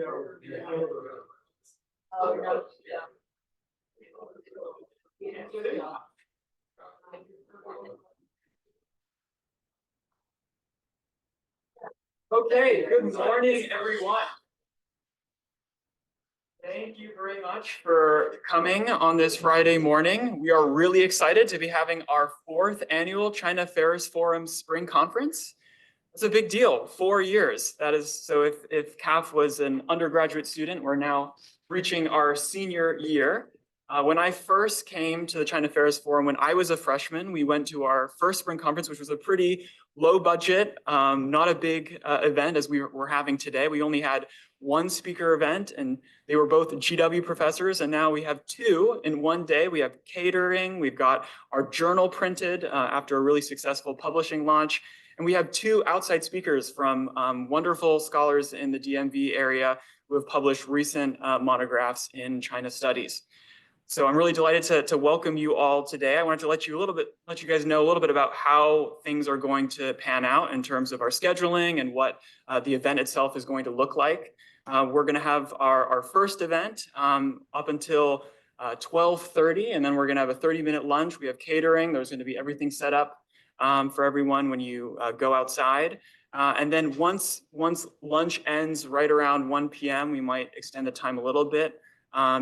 Oh, no. Okay, good morning, everyone. Thank you very much for coming on this Friday morning. We are really excited to be having our 4th annual China Affairs Forum Spring Conference. It's a big deal, 4 years. That is, so if CAF was an undergraduate student, we're now reaching our senior year. When I first came to the China Affairs Forum, when I was a freshman, we went to our first spring conference, which was a pretty low budget, not a big event as we're having today. We only had one speaker event, and they were both GW professors, and now we have 2 in one day. We have catering, we've got our journal printed after a really successful publishing launch, and we have 2 outside speakers from wonderful scholars in the DMV area who have published recent monographs in China studies. So I'm really delighted to welcome you all today. I wanted to let you guys know a little bit about how things are going to pan out in terms of our scheduling and what the event itself is going to look like. We're going to have our first event up until 12:30, and then we're going to have a 30-minute lunch. We have catering. There's going to be everything set up for everyone when you go outside. And then once lunch ends right around 1 p.m., we might extend the time a little bit.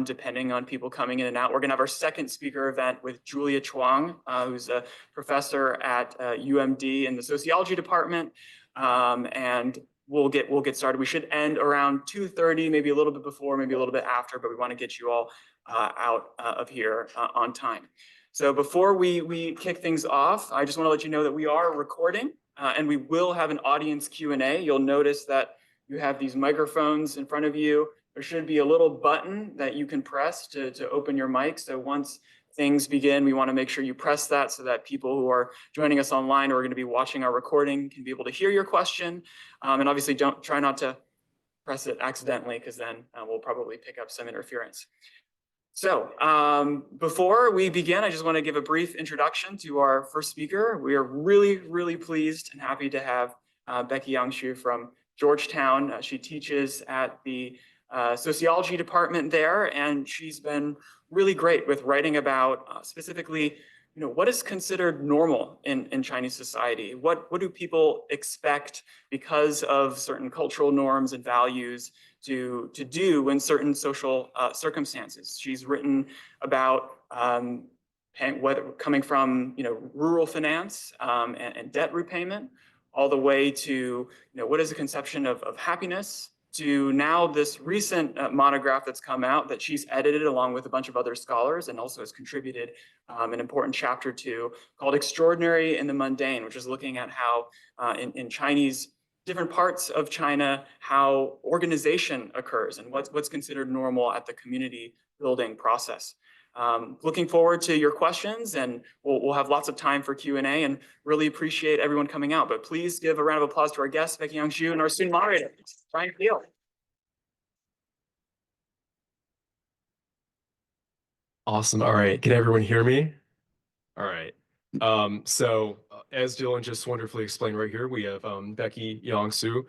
Depending on people coming in and out. We're going to have our second speaker event with Julia Chuang, who's a professor at UMD in the sociology department, and we'll get started. We should end around 2:30, maybe a little bit before, maybe a little bit after, but we want to get you all out of here on time. So before we kick things off, I just want to let you know that we are recording, and we will have an audience Q&A. You'll notice that you have these microphones in front of you. There should be a little button that you can press to open your mic. So once things begin, we want to make sure you press that so that people who are joining us online or are going to be watching our recording can be able to hear your question. And obviously try not to press it accidentally, because then we'll probably pick up some interference. So before we begin, I just want to give a brief introduction to our first speaker. We are really, really pleased and happy to have Becky from Georgetown. She teaches at the sociology department there, and she's been really great with writing about specifically, what is considered normal in Chinese society? What do people expect because of certain cultural norms and values to do in certain social circumstances? She's written about whether coming from rural finance and debt repayment, all the way to what is the conception of happiness, to now this recent monograph that's come out that she's edited along with a bunch of other scholars and also has contributed an important chapter to, called Extraordinary in the Mundane, which is looking at how in Chinese, different parts of China, how organization occurs and what's considered normal at the community building process. Looking forward to your questions, and we'll have lots of time for Q&A, and really appreciate everyone coming out. But please give a round of applause to our guest, Becky and our student moderator, Peele. Awesome. All right. Can everyone hear me? All right. As Dylan just wonderfully explained right here, we have Becky Yangsu,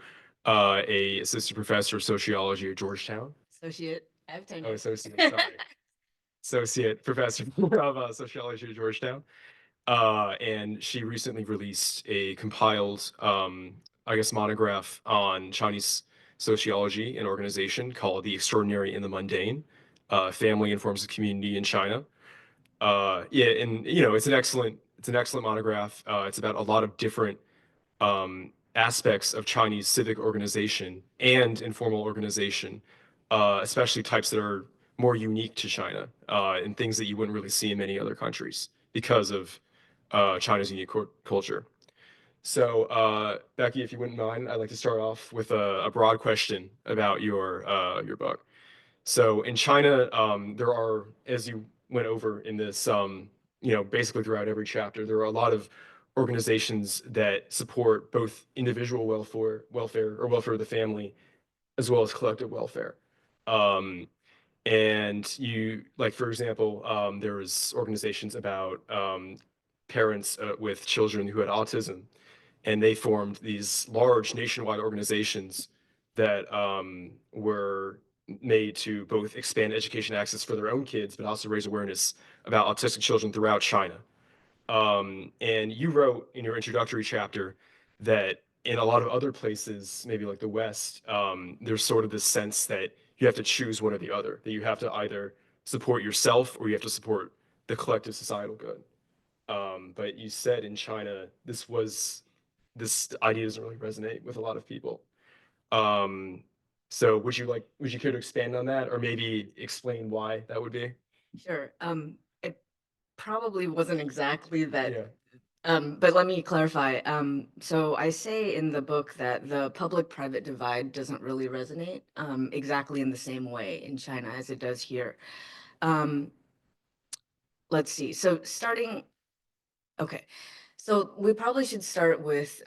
a assistant professor of sociology at Georgetown. Associate. I have tenure. Oh, associate, sorry. Associate professor of sociology at Georgetown. And she recently released a compiled, monograph on Chinese sociology and organization called The Extraordinary in the Mundane, Family and Forms of Community in China. It's an excellent monograph. It's about a lot of different aspects of Chinese civic organization and informal organization, especially types that are more unique to China, and things that you wouldn't really see in many other countries because of China's unique culture. So, Becky, if you wouldn't mind, I'd like to start off with a broad question about your book. So in China, there are, as you went over in this, basically throughout every chapter, there are a lot of organizations that support both individual welfare of the family, as well as collective welfare. And you, like, for example, there was organizations about parents with children who had autism, and they formed these large nationwide organizations that were made to both expand education access for their own kids, but also raise awareness about autistic children throughout China. And you wrote in your introductory chapter that in a lot of other places, maybe like the West, there's sort of this sense that you have to choose one or the other, that you have to either support yourself or you have to support the collective societal good. But you said in China, this idea doesn't really resonate with a lot of people. Um, so would you care to expand on that or maybe explain why that would be? Sure. It probably wasn't exactly that. Yeah. But let me clarify. So I say in the book that the public-private divide doesn't really resonate exactly in the same way in China as it does here. Let's see. Okay. So we probably should start with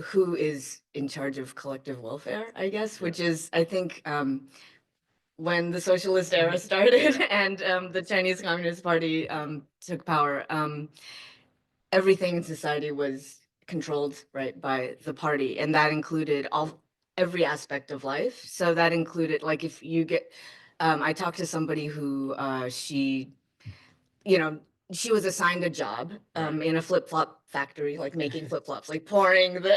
who is in charge of collective welfare, I guess, which is, I think, when the socialist era started and the Chinese Communist Party took power, everything in society was controlled, right, by the party, and that included every aspect of life. So that included, like, if you get, I talked to somebody who you know, she was assigned a job in a flip-flop factory, like making flip-flops, like pouring the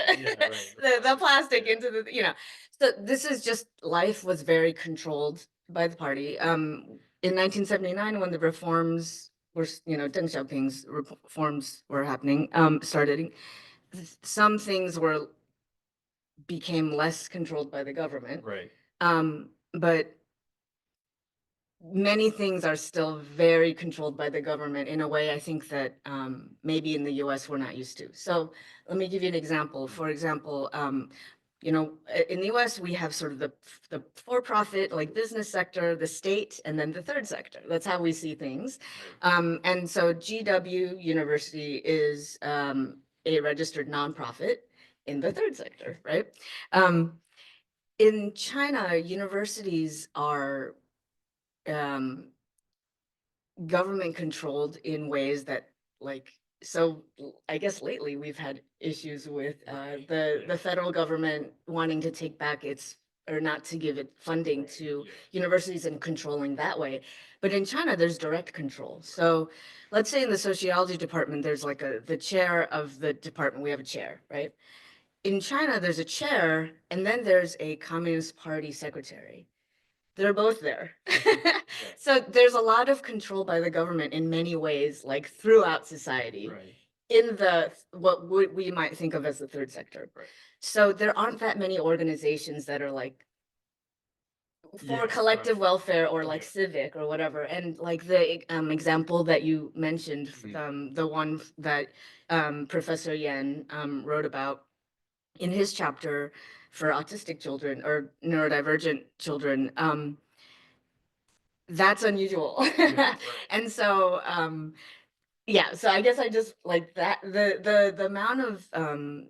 the plastic into the, So this is just, life was very controlled by the party. In 1979, when the reforms were, Deng Xiaoping's reforms were happening, started, some things became less controlled by the government. Right. But many things are still very controlled by the government in a way I think that maybe in the US we're not used to. So let me give you an example. For example, in the US we have sort of the for-profit, like, business sector, the state, and then the third sector. That's how we see things. And so GW University is a registered nonprofit in the third sector, right? In China, universities are government controlled in ways that, like, so I guess lately we've had issues with the federal government wanting to take back or not to give it funding to universities and controlling that way. But in China, there's direct control. So let's say in the sociology department, there's like the chair of the department, we have a chair, right? In China, there's a chair, and then there's a Communist Party secretary. They're both there. So there's a lot of control by the government in many ways, like throughout society, in what we might think of as the third sector. So there aren't that many organizations that are like for collective welfare or like civic or whatever. And like the example that you mentioned, the one that Professor Yan wrote about in his chapter for autistic children or neurodivergent children, that's unusual. And so so I guess I just like that the amount of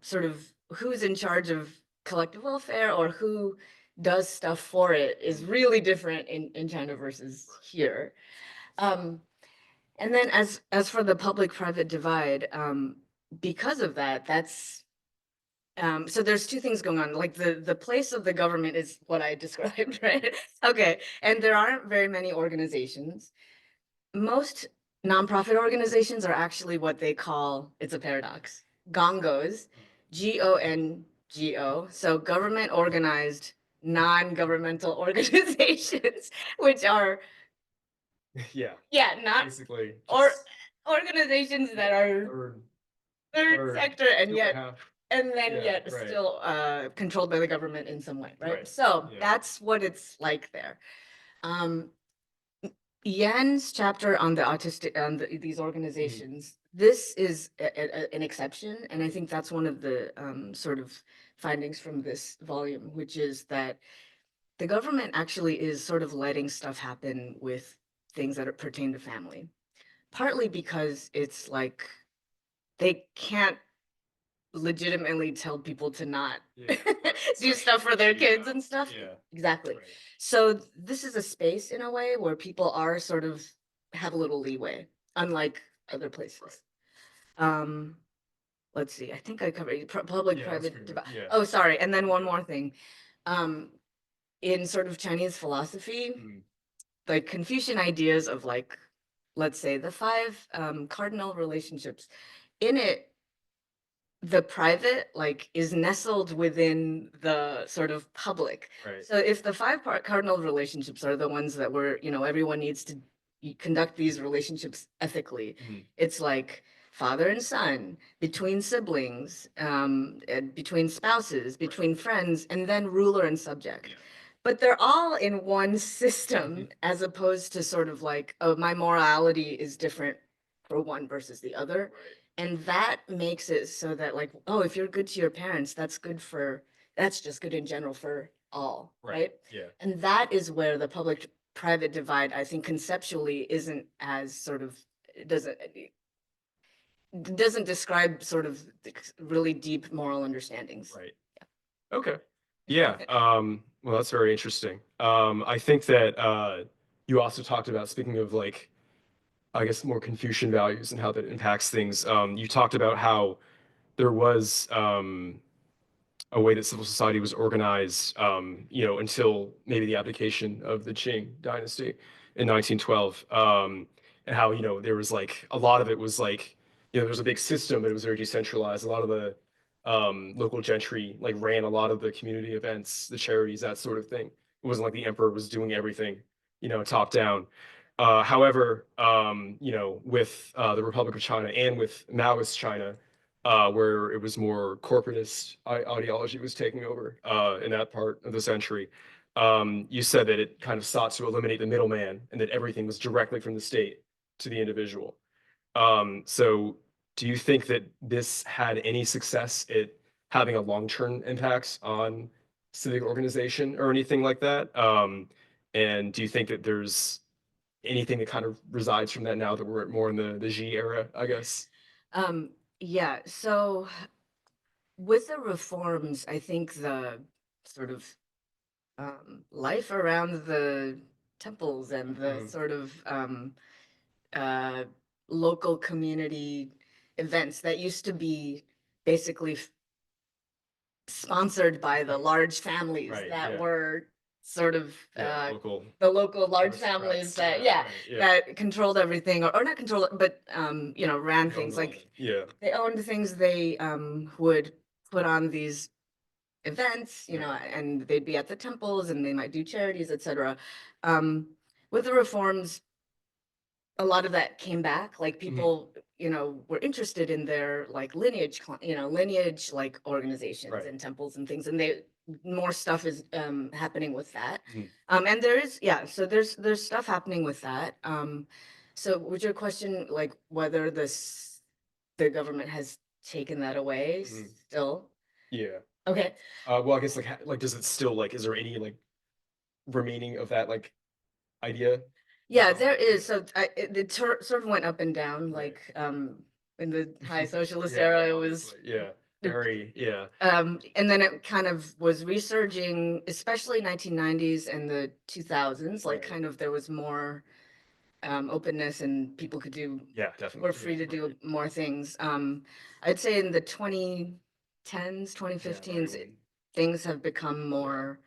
sort of who's in charge of collective welfare or who does stuff for it is really different in China versus here. And then as for the public-private divide, because of that, that's so there's two things going on. Like the place of the government is what I described, right? Okay. And there aren't very many organizations. Most nonprofit organizations are actually what they call, it's a paradox, gongos, GONGO. So government organized non-governmental organizations, which are not Basically. or organizations that are third sector and yet still controlled by the government in some way, right? So that's what it's like there. Yan's chapter on the autistic and these organizations, this is an exception, and I think that's one of the sort of findings from this volume, which is that the government actually is sort of letting stuff happen with things that pertain to family, partly because it's like they can't legitimately tell people to not do stuff for their kids and stuff. Exactly. So this is a space in a way where people are sort of have a little leeway, unlike other places. let's see, I think I covered Yeah, that's public-private pretty divide. much- yeah. Oh, sorry. And then one more thing. In sort of Chinese philosophy, Mm, like Confucian ideas of like, let's say the five cardinal relationships, in it, the private like is nestled within the sort of public. right. So if the five cardinal relationships are the ones that were, everyone needs to conduct these relationships ethically, Mhm. it's like father and son, between siblings, and between spouses, between friends, and then ruler and subject. Yeah. But they're all in one system, as opposed to sort of like, oh, my morality is different for one versus the other. Right. And that makes it so that like, oh, if you're good to your parents, that's just good in general for all, right? Yeah. And that is where the public private divide, I think conceptually isn't as sort of, it doesn't describe sort of really deep moral understandings. Right. Okay. Yeah. Well, that's very interesting. I think that you also talked about, speaking of like, I guess more Confucian values and how that impacts things. You talked about how there was a way that civil society was organized, until maybe the abdication of the Qing dynasty in 1912, and how, there was like a lot of it was like, there was a big system, but it was very decentralized. A lot of the local gentry like ran a lot of the community events, the charities, that sort of thing. It wasn't like the emperor was doing everything, top down. However, with the Republic of China and with Maoist China, where it was more corporatist ideology was taking over in that part of the century. You said that it kind of sought to eliminate the middleman and that everything was directly from the state to the individual. So do you think that this had any success at having a long-term impact on civic organization or anything like that? And do you think that there's anything that kind of resides from that now that we're more in the Xi era, I guess? Yeah, so with the reforms, I think the sort of life around the temples and the Mhm. sort of uh, local community events that used to be basically sponsored by the large families Right, that yeah. were sort of Yeah, local the local large aristocrats, families that, yeah, yeah, right, yeah. that controlled everything, or not controlled, but ran They own things the like land. Yeah, they owned things. They would put on these events, and they'd be at the temples and they might do charities, etc. With the reforms, a lot of that came back. Like people, were interested in their like lineage like organizations Right. and temples and things, and more stuff is happening with that. Mhm. And so there's stuff happening with that. So was your question like whether the government has taken that away Mhm. still? Yeah. Okay. Well, I guess like does it still like is there any like remaining of that like idea? Yeah, No? there is. So it sort of went up and down, Right. like in the high socialist Yeah, era, it was obviously. Yeah. Very, yeah. and then it kind of was resurging, especially 1990s and the 2000s, like Right. kind of there was more openness and people could Yeah, definitely. were free to do more things. I'd say in the 2010s, Yeah, right 2015s, when- things have become more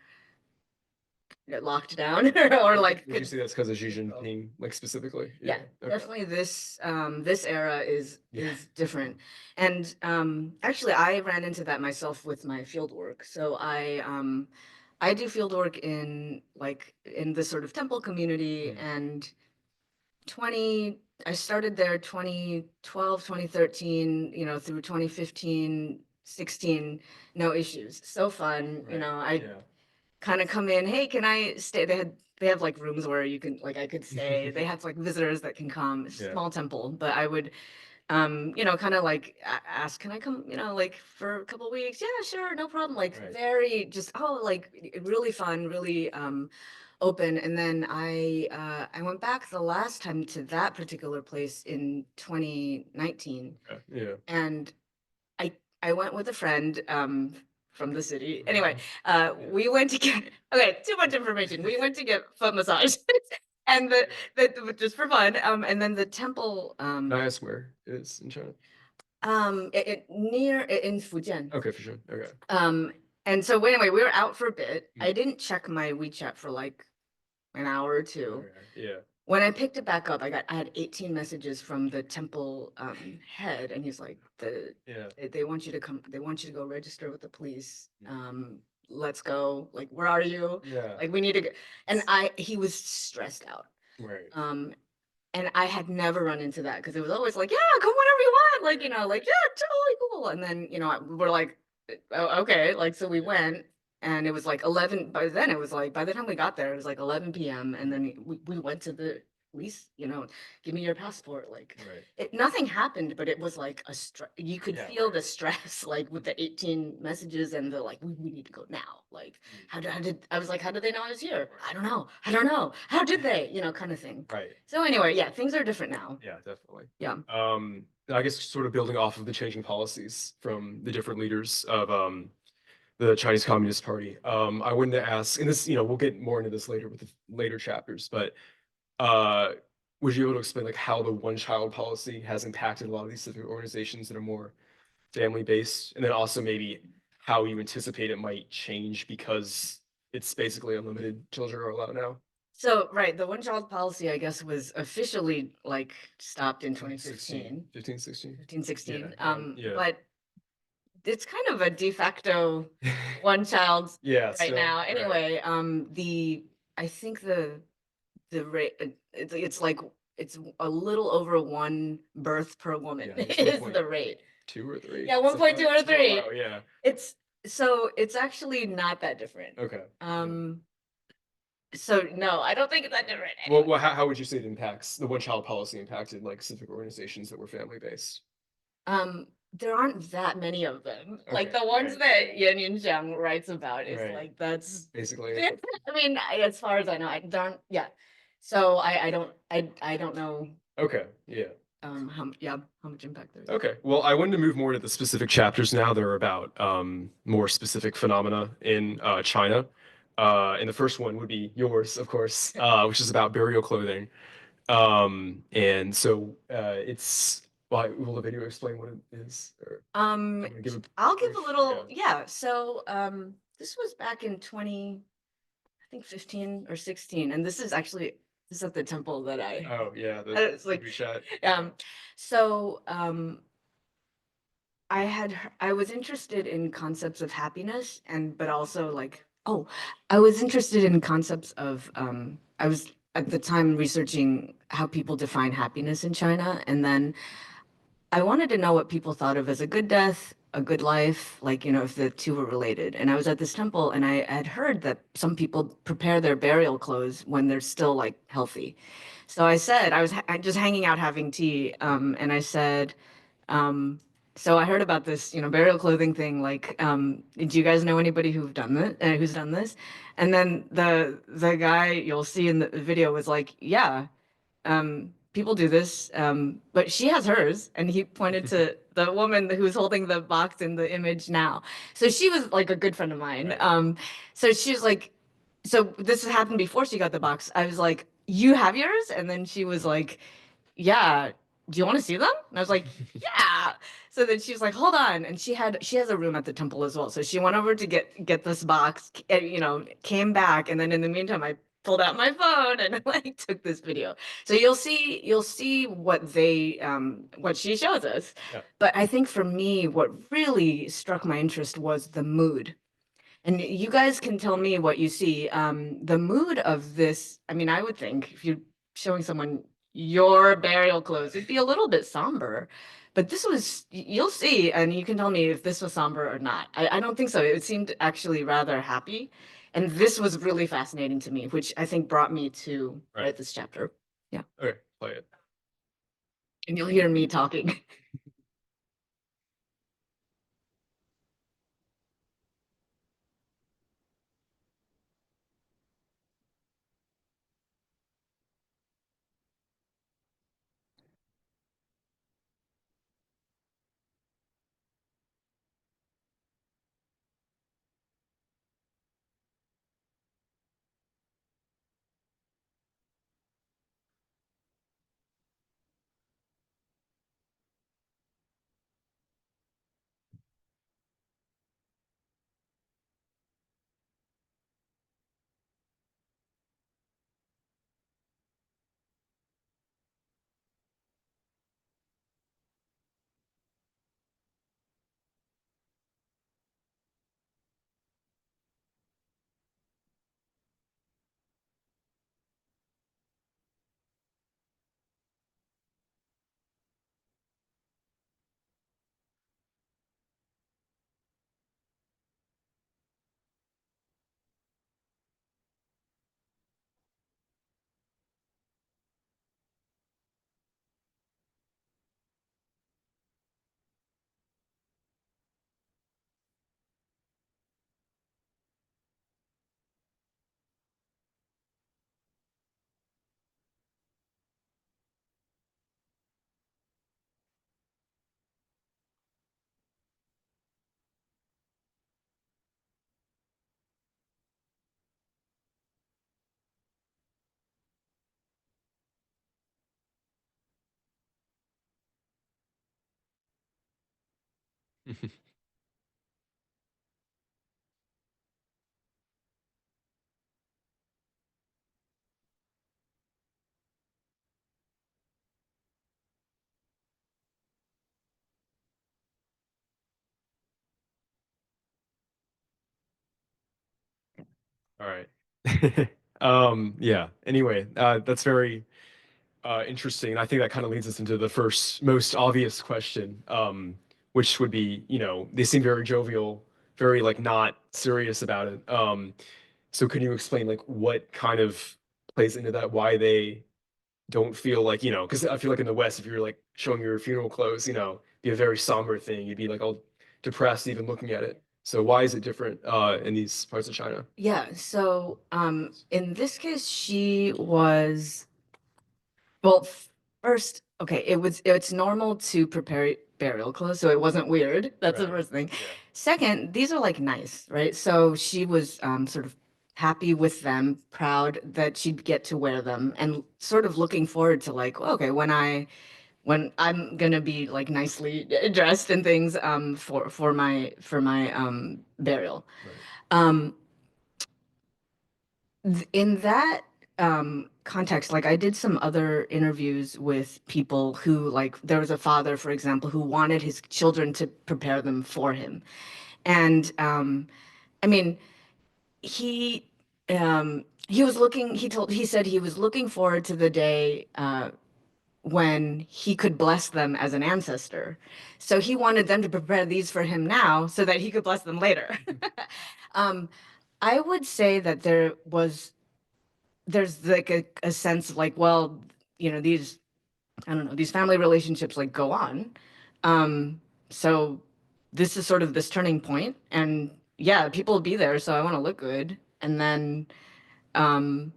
locked down or like Would you say that's because of Xi Jinping, like specifically? yeah, Okay. definitely this era is Yeah. different. And actually I ran into that myself with my field work. So I do field work in the sort of temple community, Mhm. and 20 I started there 2012, 2013, through 2015, 16, no issues. So fun, Right. I Yeah. kind of come in, hey, can I stay? They have like rooms where you can I could stay. They have like visitors that can come. It's a Yeah. small temple, but I would kind of like ask, can I come, like for a couple weeks? Yeah, sure, no problem. Like Right. very just like really fun, really open. And then I went back the last time to that particular place in 2019, Okay. Yeah. and I I went with a friend from the city. Mhm. Anyway, we went to get okay, too much information. We went to get foot massage. And the just for fun. And then the temple Can I ask where it is in China? In Fujian. Okay, for sure. Okay. And so anyway, we were out for a bit. Mm. I didn't check my WeChat for like an hour or two. Okay. Yeah. When I picked it back up, I had 18 messages from the temple head, and he's like, Yeah. they want you to come, they want you to go register with the police. Mm. Let's go. Like, where are you? Yeah. Like, we need to go. And he was stressed out. Right. And I had never run into that because it was always like, yeah, come whenever you want. Like, like, yeah, totally cool. And then, we're like, oh, okay. Like, so we went, and it was like 11. By then it was like, by the time we got there, it was like 11 p.m. And then we went to the police, give me your passport. Like, Right. nothing happened, but it was like you could Yeah. feel the stress, like with the 18 messages and the like, we need to go now. Like, I was like, how did they know I was here? I don't know. How did they, kind of thing. Right. So anyway, yeah, things are different now. Yeah, definitely. Yeah. I guess sort of building off of the changing policies from the different leaders of the Chinese Communist Party. I wanted to ask, and this, we'll get more into this later with the later chapters, but uh, would you be able to explain like how the one-child policy has impacted a lot of these civic organizations that are more family-based, and then also maybe how you anticipate it might change because it's basically unlimited children are allowed now? So, right, the one-child policy, I guess, was officially like stopped in 2015, 15, 16. 15, 16. Yeah. But it's kind of a de facto one-child Yeah, right still, now. right. Anyway, I think the rate, it's like, it's a little over one birth per woman Yeah, it's is 1.2 the rate. or 3. Yeah, 1.2 or 3. Oh, wow, yeah. It's actually not that different. Okay. So no, I don't think it's that different. Well, how would you say it impacts the one-child policy impacted like civic organizations that were family-based? There aren't that many of them. Like Okay, the ones right. that Yan Yunxiang writes about is Right. like, that's Basically. I mean, as far as I know, I don't, yeah. So I don't know Okay, yeah. how much impact there is. Okay. Well, I wanted to move more to the specific chapters now that are about more specific phenomena in China. And the first one would be yours, of course, which is about burial clothing. And so it's, well, will the video explain what it is? Or I'm gonna give a I'll give a brief- little, yeah. So this was back in 20, I think 15 or 16, and this is at the temple that Oh, yeah, it's like, movie shot. so I was interested in concepts of happiness, but also like, I was interested in concepts of I was at the time researching how people define happiness in China, and then I wanted to know what people thought of as a good death, a good life, like, if the two were related. And I was at this temple, and I had heard that some people prepare their burial clothes when they're still like healthy. So I said, I just hanging out having tea, and I said, so I heard about this, burial clothing thing. Like, do you guys know anybody who's done this? And then the guy you'll see in the video was like, yeah, people do this, but she has hers. And he pointed to the woman who's holding the box in the image now. So she was like a good friend of mine. Right. So she was like, so this happened before she got the box. I was like, you have yours? And then she was like, yeah, do you want to see them? And I was like, yeah. So then she was like, hold on. And she has a room at the temple as well. So she went over to get this box, came back. And then in the meantime, I pulled out my phone and like took this video. So you'll see what she shows us. Yeah. But I think for me, what really struck my interest was the mood. And you guys can tell me what you see. The mood of this, I mean, I would think if you're showing someone your burial clothes, it'd be a little bit somber. But this was, you'll see, and you can tell me if this was somber or not. I don't think so. It seemed actually rather happy. And this was really fascinating to me, which I think brought me to write this chapter. Yeah. Okay, play it. And you'll hear me talking. All right. Yeah. Anyway, that's very interesting. And I think that kind of leads us into the first most obvious question, which would be, they seem very jovial, very like not serious about it. So can you explain like what kind of plays into that, why they don't feel like, because I feel like in the West, if you're like showing your funeral clothes, be a very somber thing. You'd be like all depressed even looking at it. So why is it different in these parts of China? Yeah, so in this case, she was well, first, okay, it's normal to prepare burial clothes, so it wasn't weird. That's the Right. first thing. Yeah. Second, these are like nice, right? So she was sort of happy with them, proud that she'd get to wear them, and sort of looking forward to like, okay, when I'm gonna be like nicely dressed and things for my burial. Right. Um, in that context, like I did some other interviews with people who, like, there was a father, for example, who wanted his children to prepare them for him. And I mean, he he said he was looking forward to the day when he could bless them as an ancestor. So he wanted them to prepare these for him now so that he could bless them later. um, I would say that there's like a sense of like, well, these, I don't know, these family relationships like go on. So this is sort of this turning point, and yeah, people will be there, so I want to look good. And then um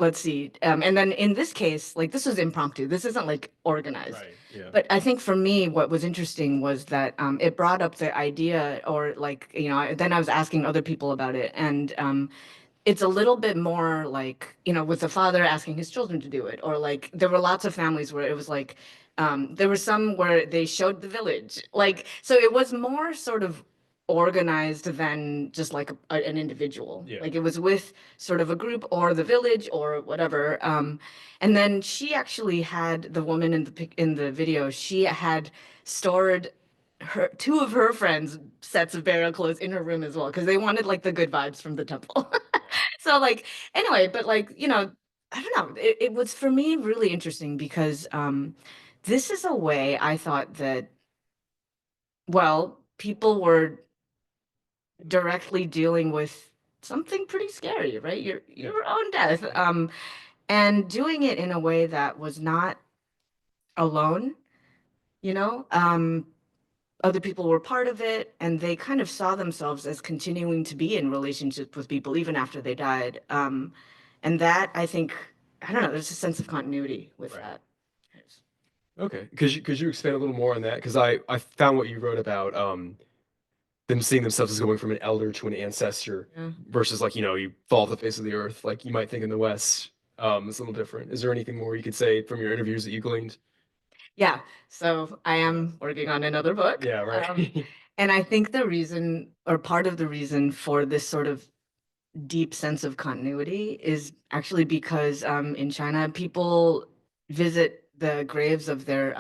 let's see. And then in this case, like this was impromptu. This isn't like organized. Right. Yeah. But I think for me, what was interesting was that it brought up the idea, or like, then I was asking other people about it, and it's a little bit more like, with the father asking his children to do it, or like there were lots of families where it was like, there were some where they showed the village, like, so it was more sort of organized than just like an individual. Yeah. Like it was with sort of a group or the village or whatever. And then she actually had, the woman in the video, she had stored two of her friends' sets of burial clothes in her room as well, because they wanted like the good vibes from the temple. So like, anyway, but like, I don't know. It was for me really interesting because this is a way I thought that, well, people were directly dealing with something pretty scary, right? Your own death. And doing it in a way that was not alone, you know? Other people were part of it, and they kind of saw themselves as continuing to be in relationship with people even after they died. And that, I think, I don't know, there's a sense of continuity with Right. that. Okay. Could you expand a little more on that? Because I found what you wrote about them seeing themselves as going from an elder to an ancestor Yeah. versus like, you fall off the face of the earth, like you might think in the West. It's a little different. Is there anything more you could say from your interviews that you gleaned? Yeah, so I am working on another book. Yeah, right. And I think the reason, or part of the reason for this sort of deep sense of continuity is actually because in China, people visit the graves of their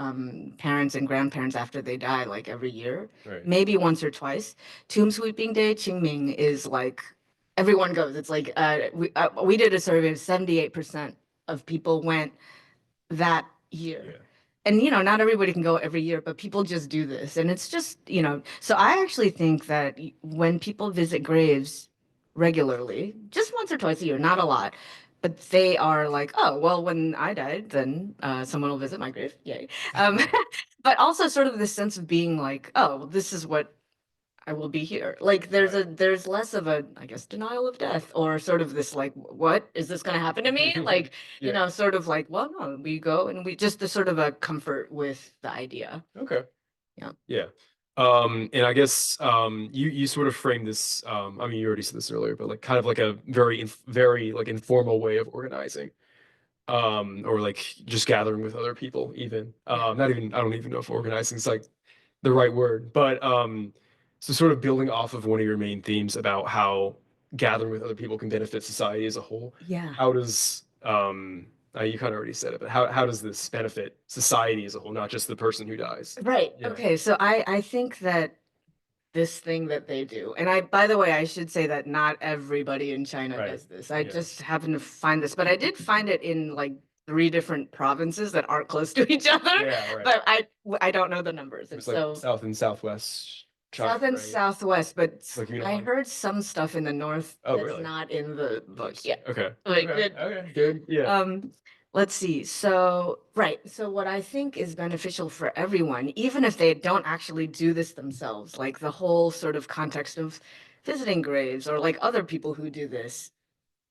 parents and grandparents after they die, like every year, Right. maybe once or twice. Tomb Sweeping Day, Qingming, is like everyone goes. It's like we did a survey of 78% of people went that year. Yeah. And not everybody can go every year, but people just do this. And it's just, so I actually think that when people visit graves regularly, just once or twice a year, not a lot, but they are like, oh, well, when I died, then someone will visit my grave. Yay. Um, but also sort of this sense of being like, oh, this is what I will be here. Like there's less of a, I guess, denial of death, or sort of this like, what is this going to happen to me? Like, Yeah. sort of like, well, no, we go, and we just the sort of a comfort with the idea. Okay. Yeah. Yeah. And I guess you sort of framed this, I mean you already said this earlier, but like kind of like a very like informal way of organizing. Or like just gathering with other people even. Not even, I don't even know if organizing is like the right word, but so sort of building off of one of your main themes about how gathering with other people can benefit society as a whole. Yeah. How does you kind of already said it, but how does this benefit society as a whole, not just the person who dies? Right. Yeah. Okay. So I think that this thing that they do, and by the way, I should say that not everybody in China Right. does this. I Yeah. just happened to find this, but I did find it in like 3 different provinces that aren't close to each other. Yeah, right. But I don't know the numbers. It And was like so South and Southwest China, South and right? Southwest, but Like, you know, I heard some stuff in the north Oh, that's really? not in the book. Yeah. Okay. Like, Okay. Okay. Good. Yeah. Let's see. So, right. So what I think is beneficial for everyone, even if they don't actually do this themselves, like the whole sort of context of visiting graves or like other people who do this,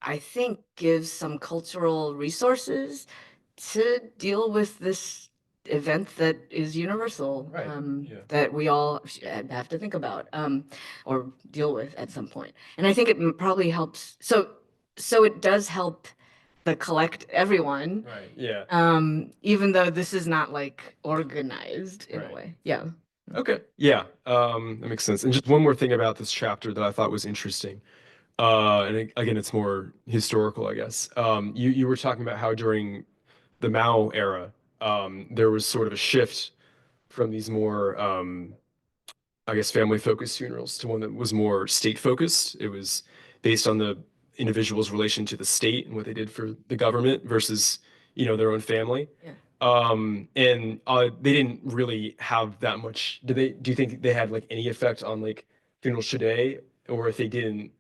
I think gives some cultural resources to deal with this event that is universal, Right. Yeah. that we all have to think about, or deal with at some point. And I think it probably helps. So it does help the collect everyone, Right. Yeah. even though this is not like organized in Right. a way. Yeah. Okay. Yeah. That makes sense. And just one more thing about this chapter that I thought was interesting. Again, it's more historical, I guess. You were talking about how during the Mao era, there was sort of a shift from these more, I guess, family-focused funerals to one that was more state-focused. It was based on the individual's relation to the state and what they did for the government versus, their own family. Yeah. And they didn't really have that much. Do you think they had like any effect on like funerals today, or if they didn't,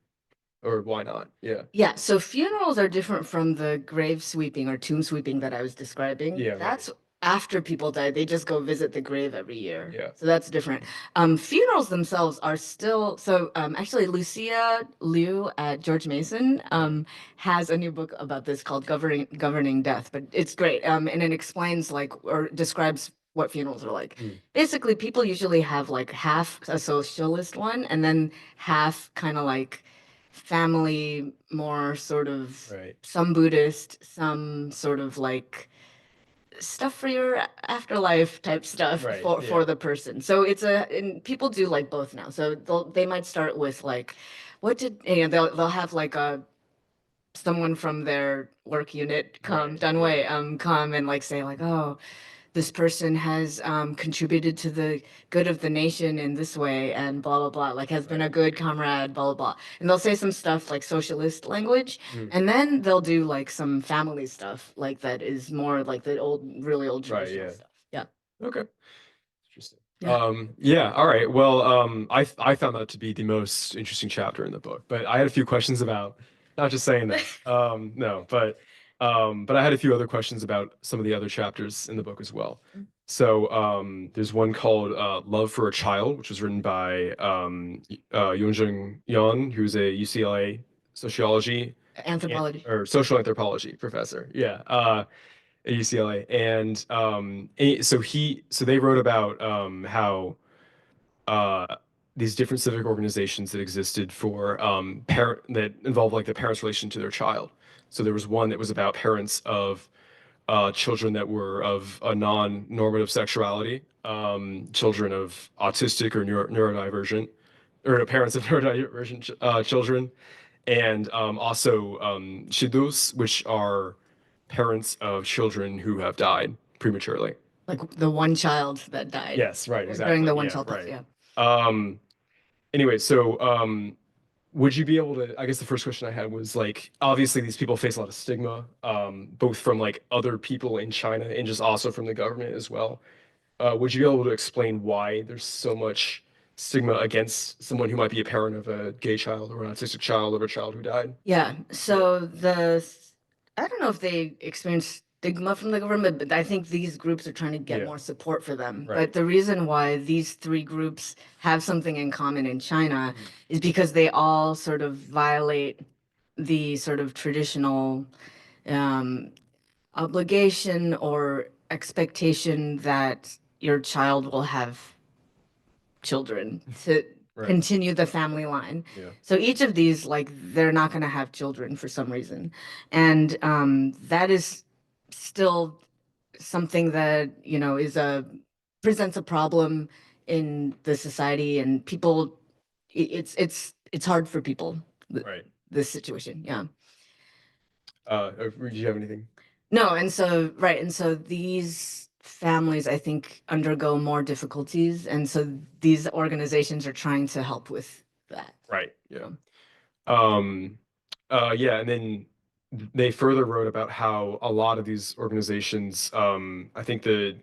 or why not? Yeah. Yeah, so funerals are different from the grave sweeping or tomb sweeping that I was describing. Yeah, right. That's after people die, they just go visit the grave every year. Yeah. So that's different. Funerals themselves are still, so actually Lucia Liu at George Mason has a new book about this called Governing Death, but it's great. And it explains like, or describes what funerals are like. Basically, people usually have like half a socialist one and then half kind of like family, more sort of Right. some Buddhist, some sort of like stuff for your afterlife type stuff Right, for yeah. the person. So and people do like both now. So they might start with like, they'll have like someone from their work unit come, Right, Dunway, come and like say like, oh, this person has contributed to the good of the nation in this way and blah blah blah, like has been a good comrade, blah blah blah. And they'll say some stuff like socialist language, and then they'll do like some family stuff like that is more like the really old Right, traditional yeah. stuff. Yeah. Okay. Interesting. Yeah. Yeah, all right. Well, I found that to be the most interesting chapter in the book, but I had a few questions about, not just saying that. No, but I had a few other questions about some of the other chapters in the book as well. So, there's one called Love for a Child, which was written by Yongjung Yan, who's a UCLA sociology Anthropology. or social anthropology professor. Yeah. At UCLA, and so they wrote about how these different civic organizations that existed for parent that involved like the parents' relation to their child. So there was one that was about parents of children that were of a non-normative sexuality, children of autistic or neurodivergent, or parents of neurodivergent children, and also shidus, which are parents of children who have died prematurely. Like the one child that died. Yes, right, exactly. During the one Yeah, child death, right. yeah. Anyway, so would you be able to, I guess the first question I had was like, obviously these people face a lot of stigma, both from like other people in China and just also from the government as well. Would you be able to explain why there's so much stigma against someone who might be a parent of a gay child or an autistic child or a child who died? Yeah, so I don't know if they experience stigma from the government, but I think these groups are trying to get Yeah. more support for them. Right. But the reason why these 3 groups have something in common in China is because they all sort of violate the sort of traditional obligation or expectation that your child will have children to Right. continue the family line. Yeah. So each of these, like, they're not going to have children for some reason. And that is still something that, presents a problem in the society, and people, it's hard for people, Right. this situation. Yeah. Do you have anything? No, and so, right, and so these families, I think, undergo more difficulties, and so these organizations are trying to help with that. Right. Yeah. Yeah, and then they further wrote about how a lot of these organizations, I think the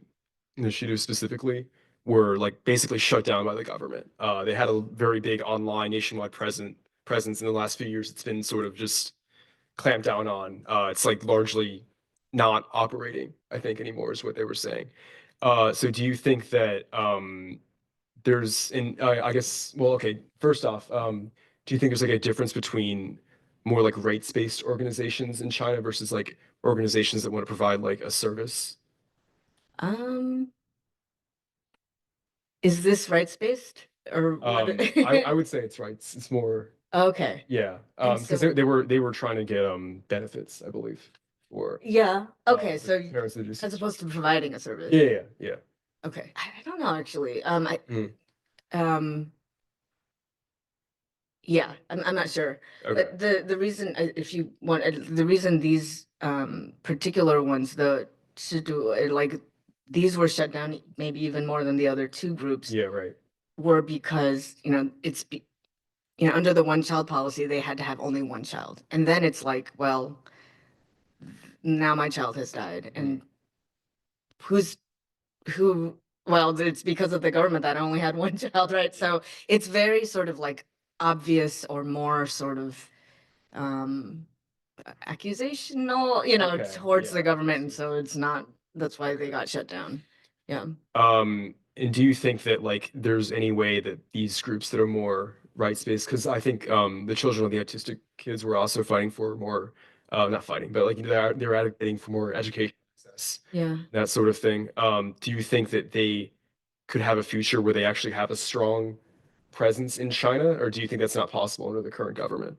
Shido specifically, were like basically shut down by the government. They had a very big online nationwide presence in the last few years. It's been sort of just clamped down on. It's like largely not operating, I think, anymore is what they were saying. So do you think that there's I guess, well, okay, first off, do you think there's like a difference between more like rights-based organizations in China versus like organizations that want to provide like a service? Um, is this rights-based or what? I would say it's rights. It's more, Okay. yeah, And because so, they were trying to get benefits, I believe, for yeah, okay, the so parents that just as opposed to providing a service. yeah. Okay, I don't know, actually. Mm, Um, yeah, I'm not sure. okay. The reason, if you want, the reason these particular ones, the to do like these were shut down, maybe even more than the other two groups, Yeah, right. were because under the one child policy they had to have only one child, and then it's like, well, now my child has died, and who's who? Well, it's because of the government that I only had one child, right? So it's very sort of like obvious or more sort of um accusational, Okay. towards Yeah, the government, and understood. so it's not, that's why they Okay. got shut down. Yeah. And do you think that like there's any way that these groups that are more rights-based, because I think the children of the autistic kids were also fighting for more, not fighting, but like they're advocating for more education access, Yeah. that sort of thing. Do you think that they could have a future where they actually have a strong presence in China, or do you think that's not possible under the current government?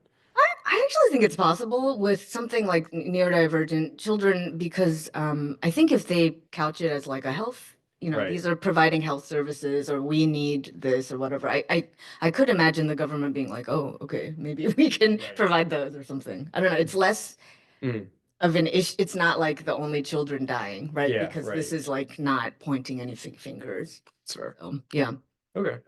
I actually think it's possible with something like neurodivergent children, because I think if they couch it as like a health, Right. these are providing health services, or we need this or whatever. I could imagine the government being like, oh, okay, maybe we can Right. provide those or something. I don't know. It's less Mm. of an issue. It's not like the only children dying, right? Yeah, Because right. this is like not pointing any fingers. That's fair. Yeah. Okay.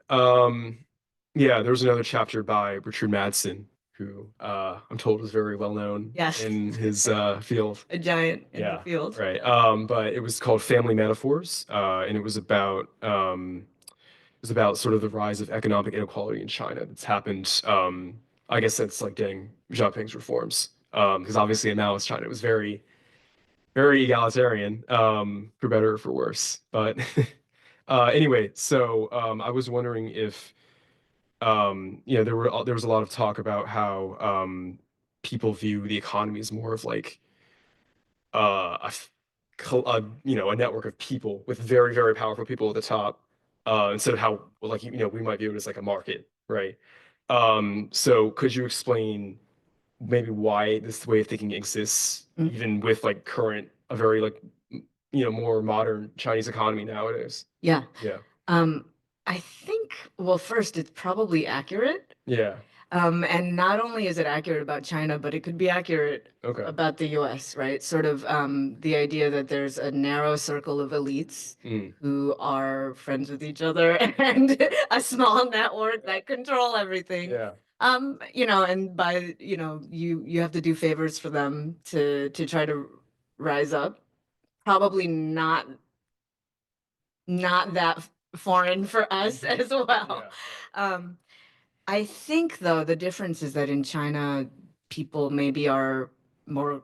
Yeah, there was another chapter by Richard Madsen, who I'm told is very well known Yes. in his field. A giant in the Yeah, field. right. But it was called Family Metaphors, and it was about sort of the rise of economic inequality in China that's happened. I guess since like Deng Xiaoping's reforms, because obviously in Maoist China it was very, very egalitarian, for better or for worse. But anyway, so I was wondering if there was a lot of talk about how people view the economy as more of like a network of people with very, very powerful people at the top, instead of how, well, like, we might view it as like a market, right? So could you explain maybe why this way of thinking exists, Mm. even with like a very like, more modern Chinese economy nowadays? Yeah. Yeah. I think, well, first, it's probably accurate. Yeah. And not only is it accurate about China, but it could be accurate Okay. about the US, right? Sort of the idea that there's a narrow circle of elites Mm. who are friends with each other and a small network that control everything. Yeah. And by, you have to do favors for them to try to rise up. Probably not that foreign for us Mhm. as well. Yeah. Um, I think though the difference is that in China, people maybe are more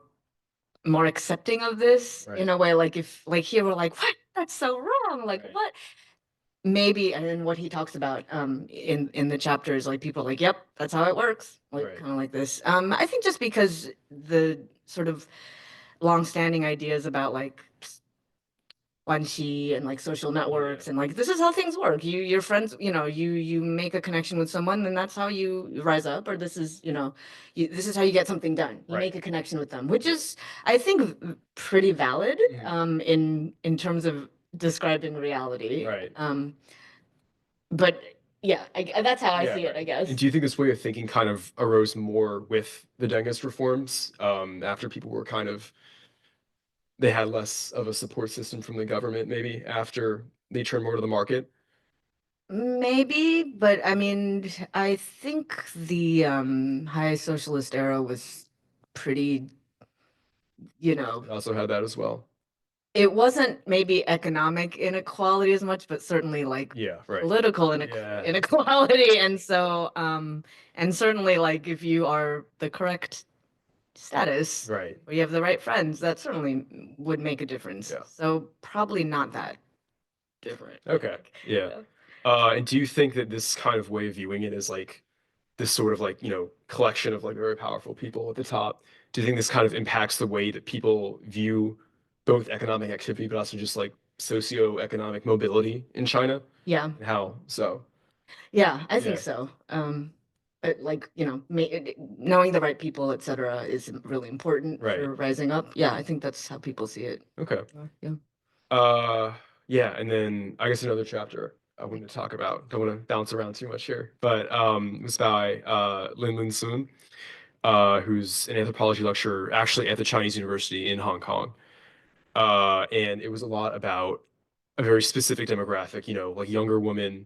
accepting of this in Right. a way. Like if like here we're like, what? That's so wrong. Like Right. what? Maybe, and then what he talks about in the chapter is like people are like, yep, that's how it works. Like Right. kind of like this. I think just because the sort of long-standing ideas about like Guanxi and like social networks, and like this is how things work. Your friends, you make a connection with someone, and that's how you rise up, or this is, this is how you get something done. You Right. make a connection with them, which is, I think, pretty valid Mhm. in terms of describing reality. Right. but yeah, that's how I Yeah, see it, I right. guess. And do you think this way of thinking kind of arose more with the dentist reforms, after people were kind of they had less of a support system from the government, maybe after they turned more to the market? Maybe, but I mean, I think the high socialist era was pretty, you know, It also had that as well. it wasn't maybe economic inequality as much, but certainly like Yeah, right. political Yeah, inequality. And so, and certainly like if you are the correct status, right. or you have the right friends, that certainly would make a difference. Yeah. So probably not that different. I Okay. think. Yeah. Yeah. And do you think that this kind of way of viewing it is like this sort of like, collection of like very powerful people at the top? Do you think this kind of impacts the way that people view both economic activity, but also just like socioeconomic mobility in China? Yeah. And how so? Yeah, I think Yeah. so. But like, knowing the right people, et cetera, is really important Right. for rising up. Yeah, I think that's how people see it. Okay. Yeah. Uh, yeah, and then I guess another chapter I wanted to talk about. Don't want to bounce around too much here, but it was by Lin Sun, who's an anthropology lecturer actually at the Chinese University in Hong Kong. And it was a lot about a very specific demographic, like younger women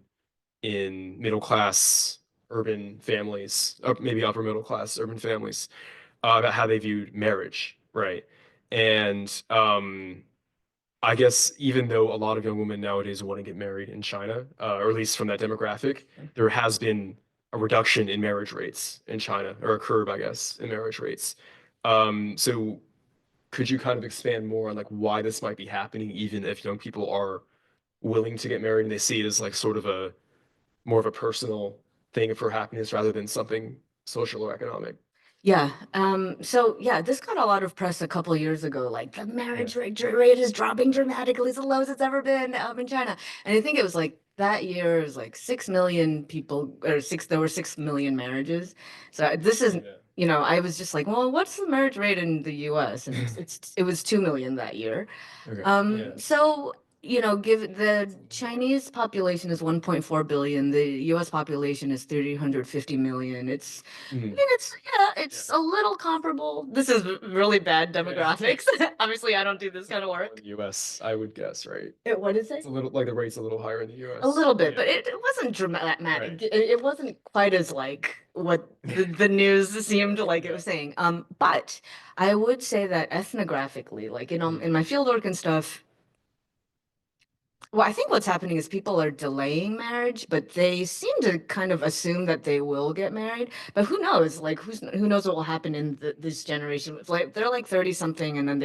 in middle class urban families, maybe upper middle class urban families, about how they viewed marriage, right? And I guess even though a lot of young women nowadays want to get married in China, or at least from that demographic, there has been a reduction in marriage rates in China, or a curve, I guess, in marriage rates. So could you kind of expand more on like why this might be happening, even if young people are willing to get married and they see it as like sort of a more of a personal thing for happiness rather than something social or economic? Yeah. So yeah, this got a lot of press a couple years ago. Like the Yeah. marriage rate is dropping dramatically, it's the lowest it's ever been in China. And I think it was like that year it was like 6 million people, or there were 6 million marriages. So this is, Yeah. I was just like, well, what's the marriage rate in the US? And it was 2 million that year. Okay. Yeah. So, give the Chinese population is 1.4 billion, the US population is 350 million. I Mhm. mean, it's a little comparable. This is really bad Yeah. demographics. Obviously, I don't do this kind of In work. the US, I would guess, right? What is It's it? a little like the rate's a little higher in the A US. little bit, Yeah. but it wasn't dramatic. Right. It wasn't quite as like what the news seemed like it Yeah. was saying. But I would say that ethnographically, like Mhm. in my fieldwork and stuff, well, I think what's happening is people are delaying marriage, but they seem to kind of assume that they will get married. But who knows? Like, who knows what will happen in this generation? It's like they're like 30 something, and then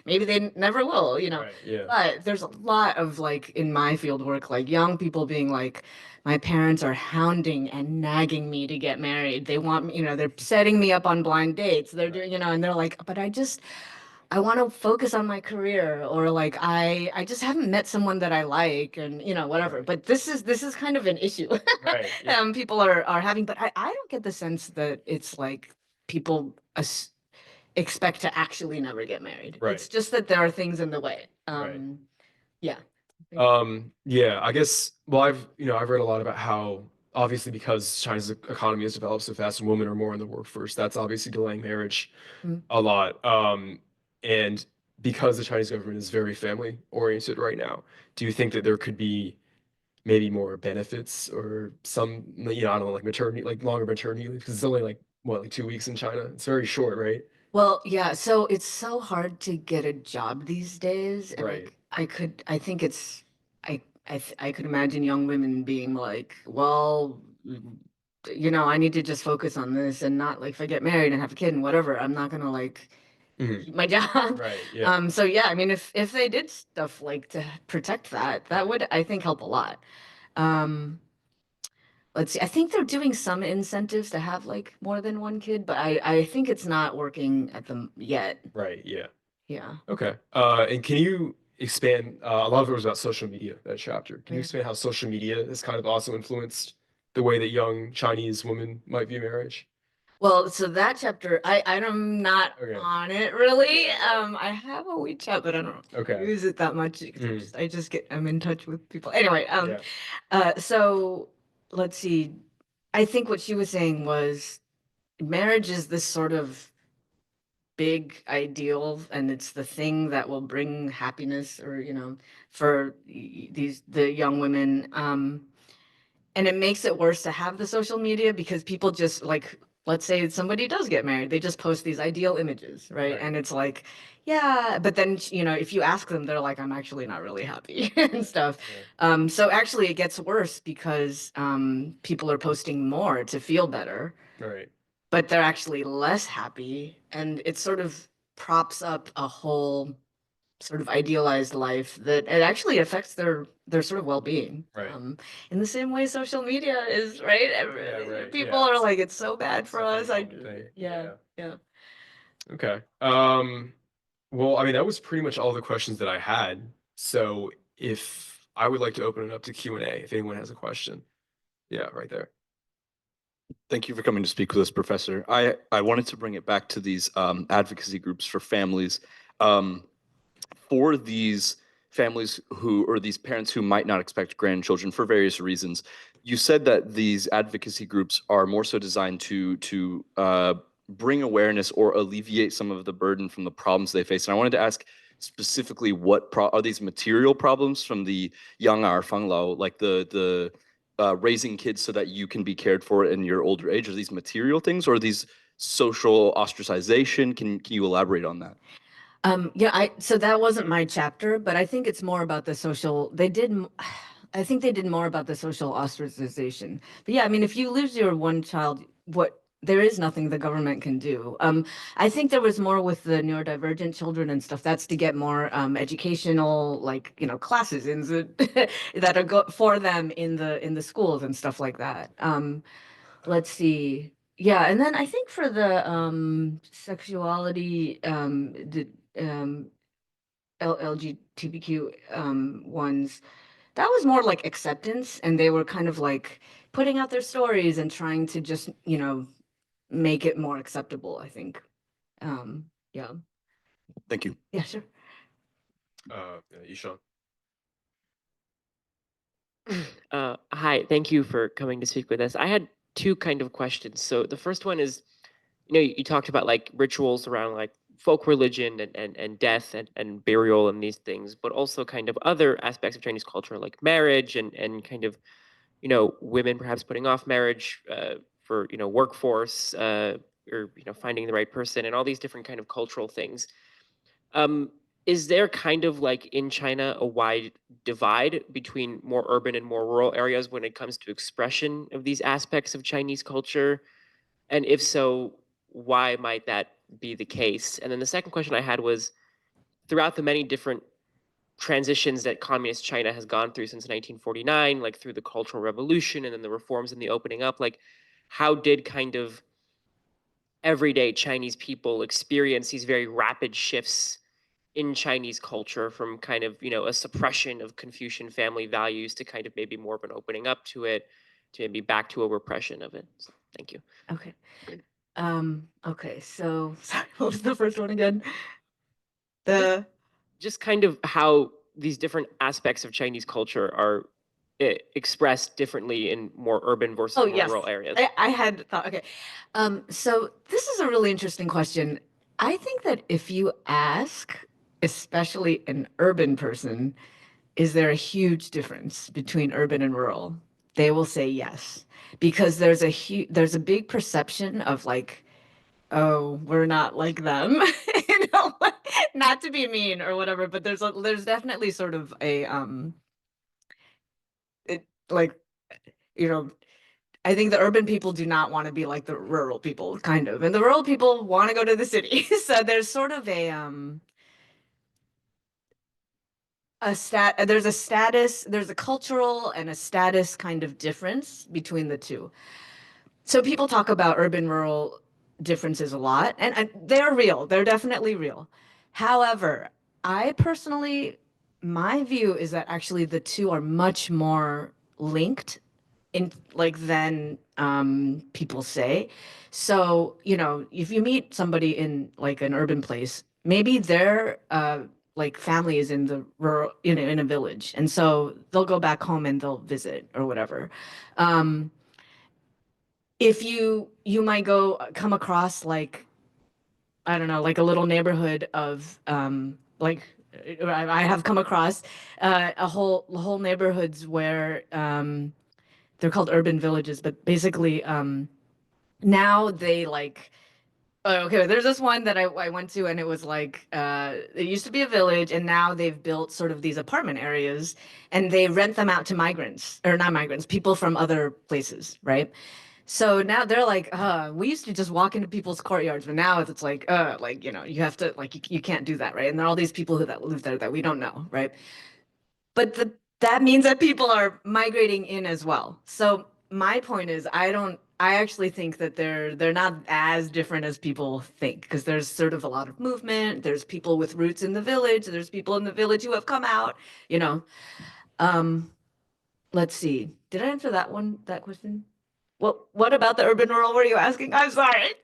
maybe they never will. Right. Yeah. But there's a lot of like in my field work, like young people being like, my parents are hounding and nagging me to get married. They want me, they're setting me up on blind dates. They're Right. doing, and they're like, but I want to focus on my career, or like I just haven't met someone that I like, and whatever. Right. But this is kind of an issue. Right. Yeah. People are having, but I don't get the sense that it's like people expect to actually never get married. Right. It's just that there are things in the way. Right. Yeah. Yeah, I guess, well, I've read a lot about how obviously because China's economy has developed so fast and women are more in the workforce, that's obviously delaying marriage Mm. a lot. And because the Chinese government is very family oriented right now, do you think that there could be maybe more benefits or some, I don't know, like maternity, like longer maternity leave? Because it's only like, what, like 2 weeks in China? It's very short, right? Well, yeah, so it's so hard to get a job these days, and Right. I think I could imagine young women being like, well, I need to just focus on this and not like if I get married and have a kid and whatever, I'm not gonna like Mhm. keep my job. Right. Yeah. So yeah, I mean, if they did stuff like to protect that, that Right. would, I think, help a lot. Um, let's see, I think they're doing some incentives to have like more than one kid, but I think it's not working at them yet. Right. Yeah. Yeah. Okay. And can you expand? A lot of it was about social media, that chapter. Can you Yeah. expand how social media has kind of also influenced the way that young Chinese women might view marriage? Well, so that chapter, I'm not Okay. on it really. I have a WeChat, but I don't Okay. use it that much. 'Cause Mm. I'm in touch with people. Anyway, Yeah. so let's see. I think what she was saying was marriage is this sort of big ideal, and it's the thing that will bring happiness, or for the young women. And it makes it worse to have the social media because people just like, let's say somebody does get married, they just post these ideal images, right? Right. And it's like, yeah, but then, if you ask them, they're like, I'm actually not really happy and stuff. Yeah. So actually it gets worse because people are posting more to feel better, Right. but they're actually less happy. And it sort of props up a whole sort of idealized life that it actually affects their sort of well-being. Right. In the same way social media is, right? Yeah, right. People Yeah. are like, it's so bad for Definitely a us. common thing. Yeah. Okay. Well, I mean, that was pretty much all the questions that I had. So if I would like to open it up to Q&A, if anyone has a question. Yeah, right there. Thank you for coming to speak with us, Professor. I wanted to bring it back to these advocacy groups for families. For these families who, or these parents who might not expect grandchildren for various reasons, you said that these advocacy groups are more so designed to bring awareness or alleviate some of the burden from the problems they face. And I wanted to ask specifically, what are these material problems from the young ar fanglao, like the raising kids so that you can be cared for in your older age? Are these material things, or are these social ostracization? Can you elaborate on that? Yeah, so that wasn't my chapter, but I think it's more about the social, I think they did more about the social ostracization. But yeah, I mean, if you lose your one child, there is nothing the government can do. I think there was more with the neurodivergent children and stuff. That's to get more educational, like, classes in that are for them in the schools and stuff like that. Let's see. Yeah, and then I think for the sexuality, LGBTQ ones, that was more like acceptance, and they were kind of like putting out their stories and trying to just, make it more acceptable, I think. Yeah. Thank you. Yeah, sure. Ishan. Hi, thank you for coming to speak with us. I had two kind of questions. So the first one is, you talked about like rituals around like folk religion and death and burial and these things, but also kind of other aspects of Chinese culture like marriage and kind of, women perhaps putting off marriage for, workforce or, finding the right person and all these different kind of cultural things. Um, is there kind of like in China a wide divide between more urban and more rural areas when it comes to expression of these aspects of Chinese culture? And if so, why might that be the case? And then the second question I had was, throughout the many different transitions that communist China has gone through since 1949, like through the Cultural Revolution and then the reforms and the opening up, like how did kind of everyday Chinese people experience these very rapid shifts in Chinese culture from kind of, a suppression of Confucian family values to kind of maybe more of an opening up to it, to maybe back to a repression of it? So, thank you. Okay. Okay, so sorry, what was the first one again? Just kind of how these different aspects of Chinese culture are expressed differently in more urban versus Oh, more yes. rural areas. I had thought, okay. So this is a really interesting question. I think that if you ask, especially an urban person, is there a huge difference between urban and rural? They will say yes, because there's a big perception of like, oh, we're not like them, not to be mean or whatever, but there's definitely sort of a like, you know, I think the urban people do not want to be like the rural people, kind of, and the rural people want to go to the city. So there's sort of there's a status, there's a cultural and a status kind of difference between the two. So people talk about urban rural differences a lot, and they're real. They're definitely real. However, I personally, my view is that actually the two are much more linked than people say. So, you know, if you meet somebody in like an urban place, maybe their like family is in the rural, in a village, and so they'll go back home and they'll visit or whatever. If you might come across like, I don't know, like a little neighborhood of like I have come across whole neighborhoods where they're called urban villages, but basically now they like, oh, okay, there's this one that I went to, and it was like it used to be a village, and now they've built sort of these apartment areas, and they rent them out to migrants, or not migrants, people from other places, right? So now they're like, we used to just walk into people's courtyards, but now it's like, you know, you have to, like, you can't do that, right? And there are all these people that live there that we don't know, right? But that means that people are migrating in as well. So my point is, I actually think that they're not as different as people think, because there's sort of a lot of movement. There's people with roots in the village. There's people in the village who have come out, you know. Um, let's see. Did I answer that question? What about the urban rural were you asking? I'm sorry.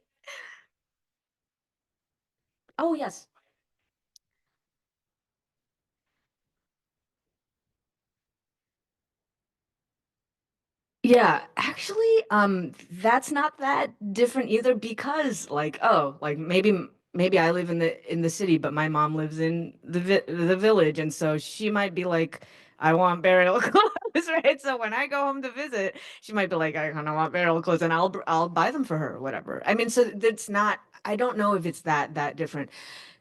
Oh, yes. Yeah, actually, that's not that different either, because like, oh, like maybe I live in the city, but my mom lives in the village, and so she might be like, I want burial clothes, right? So when I go home to visit, she might be like, I kind of want burial clothes, and I'll buy them for her or whatever. I mean, so that's not. I don't know if it's that different.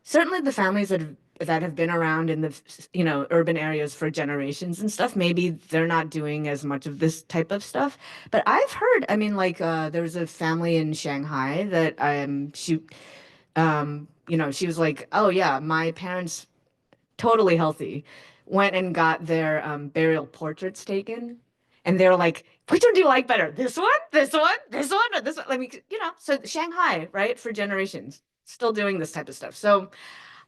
Certainly the families that have been around in the urban areas for generations and stuff, maybe they're not doing as much of this type of stuff, but I've heard, I mean, like there was a family in Shanghai that she was like, oh yeah, my parents, totally healthy, went and got their burial portraits taken, and they're like, which one do you like better, this one, this one, or this one? I mean, so Shanghai, right, for generations still doing this type of stuff. So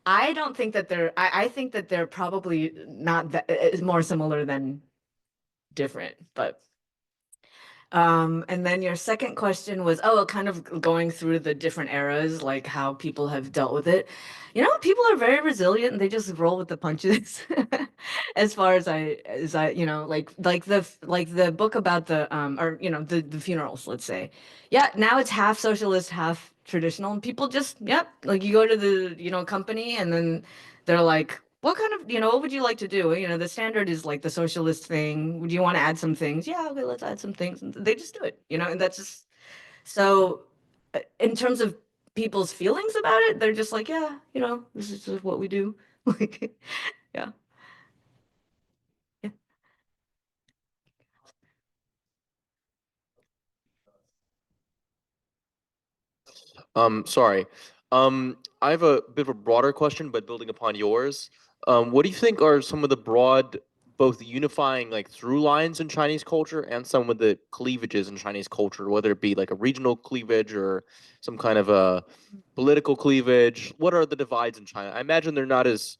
I don't think that I think that they're probably not that is more similar than different, but and then your second question was, oh, kind of going through the different eras, like how people have dealt with it. You know, people are very resilient and they just roll with the punches. As far as I, like the book about the or the funerals, let's say. Yeah, now it's half socialist, half traditional, and people just, yep, like you go to the, company, and then they're like, what kind of, what would you like to do? The standard is like the socialist thing. Would you want to add some things? Yeah, okay, let's add some things. And they just do it, and that's just so in terms of people's feelings about it, they're just like, yeah, this is just what we do. Like, yeah. Yeah. Sorry. I have a bit of a broader question, but building upon yours. What do you think are some of the broad, both unifying like through lines in Chinese culture and some of the cleavages in Chinese culture, whether it be like a regional cleavage or some kind of a political cleavage? What are the divides in China? I imagine they're not as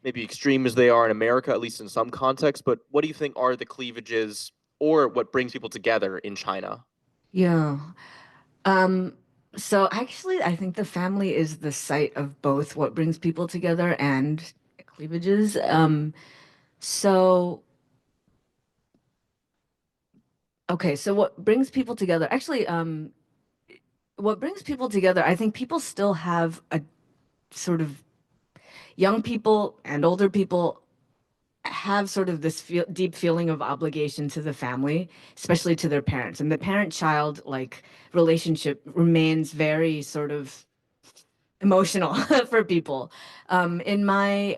maybe extreme as they are in America, at least in some contexts, but what do you think are the cleavages or what brings people together in China? Yeah. Um, so actually, I think the family is the site of both what brings people together and cleavages. So okay, so what brings people together? Actually, what brings people together, I think people still have a sort of, young people and older people have sort of this deep feeling of obligation to the family, especially to their parents. And the parent-child like relationship remains very sort of emotional for people. In my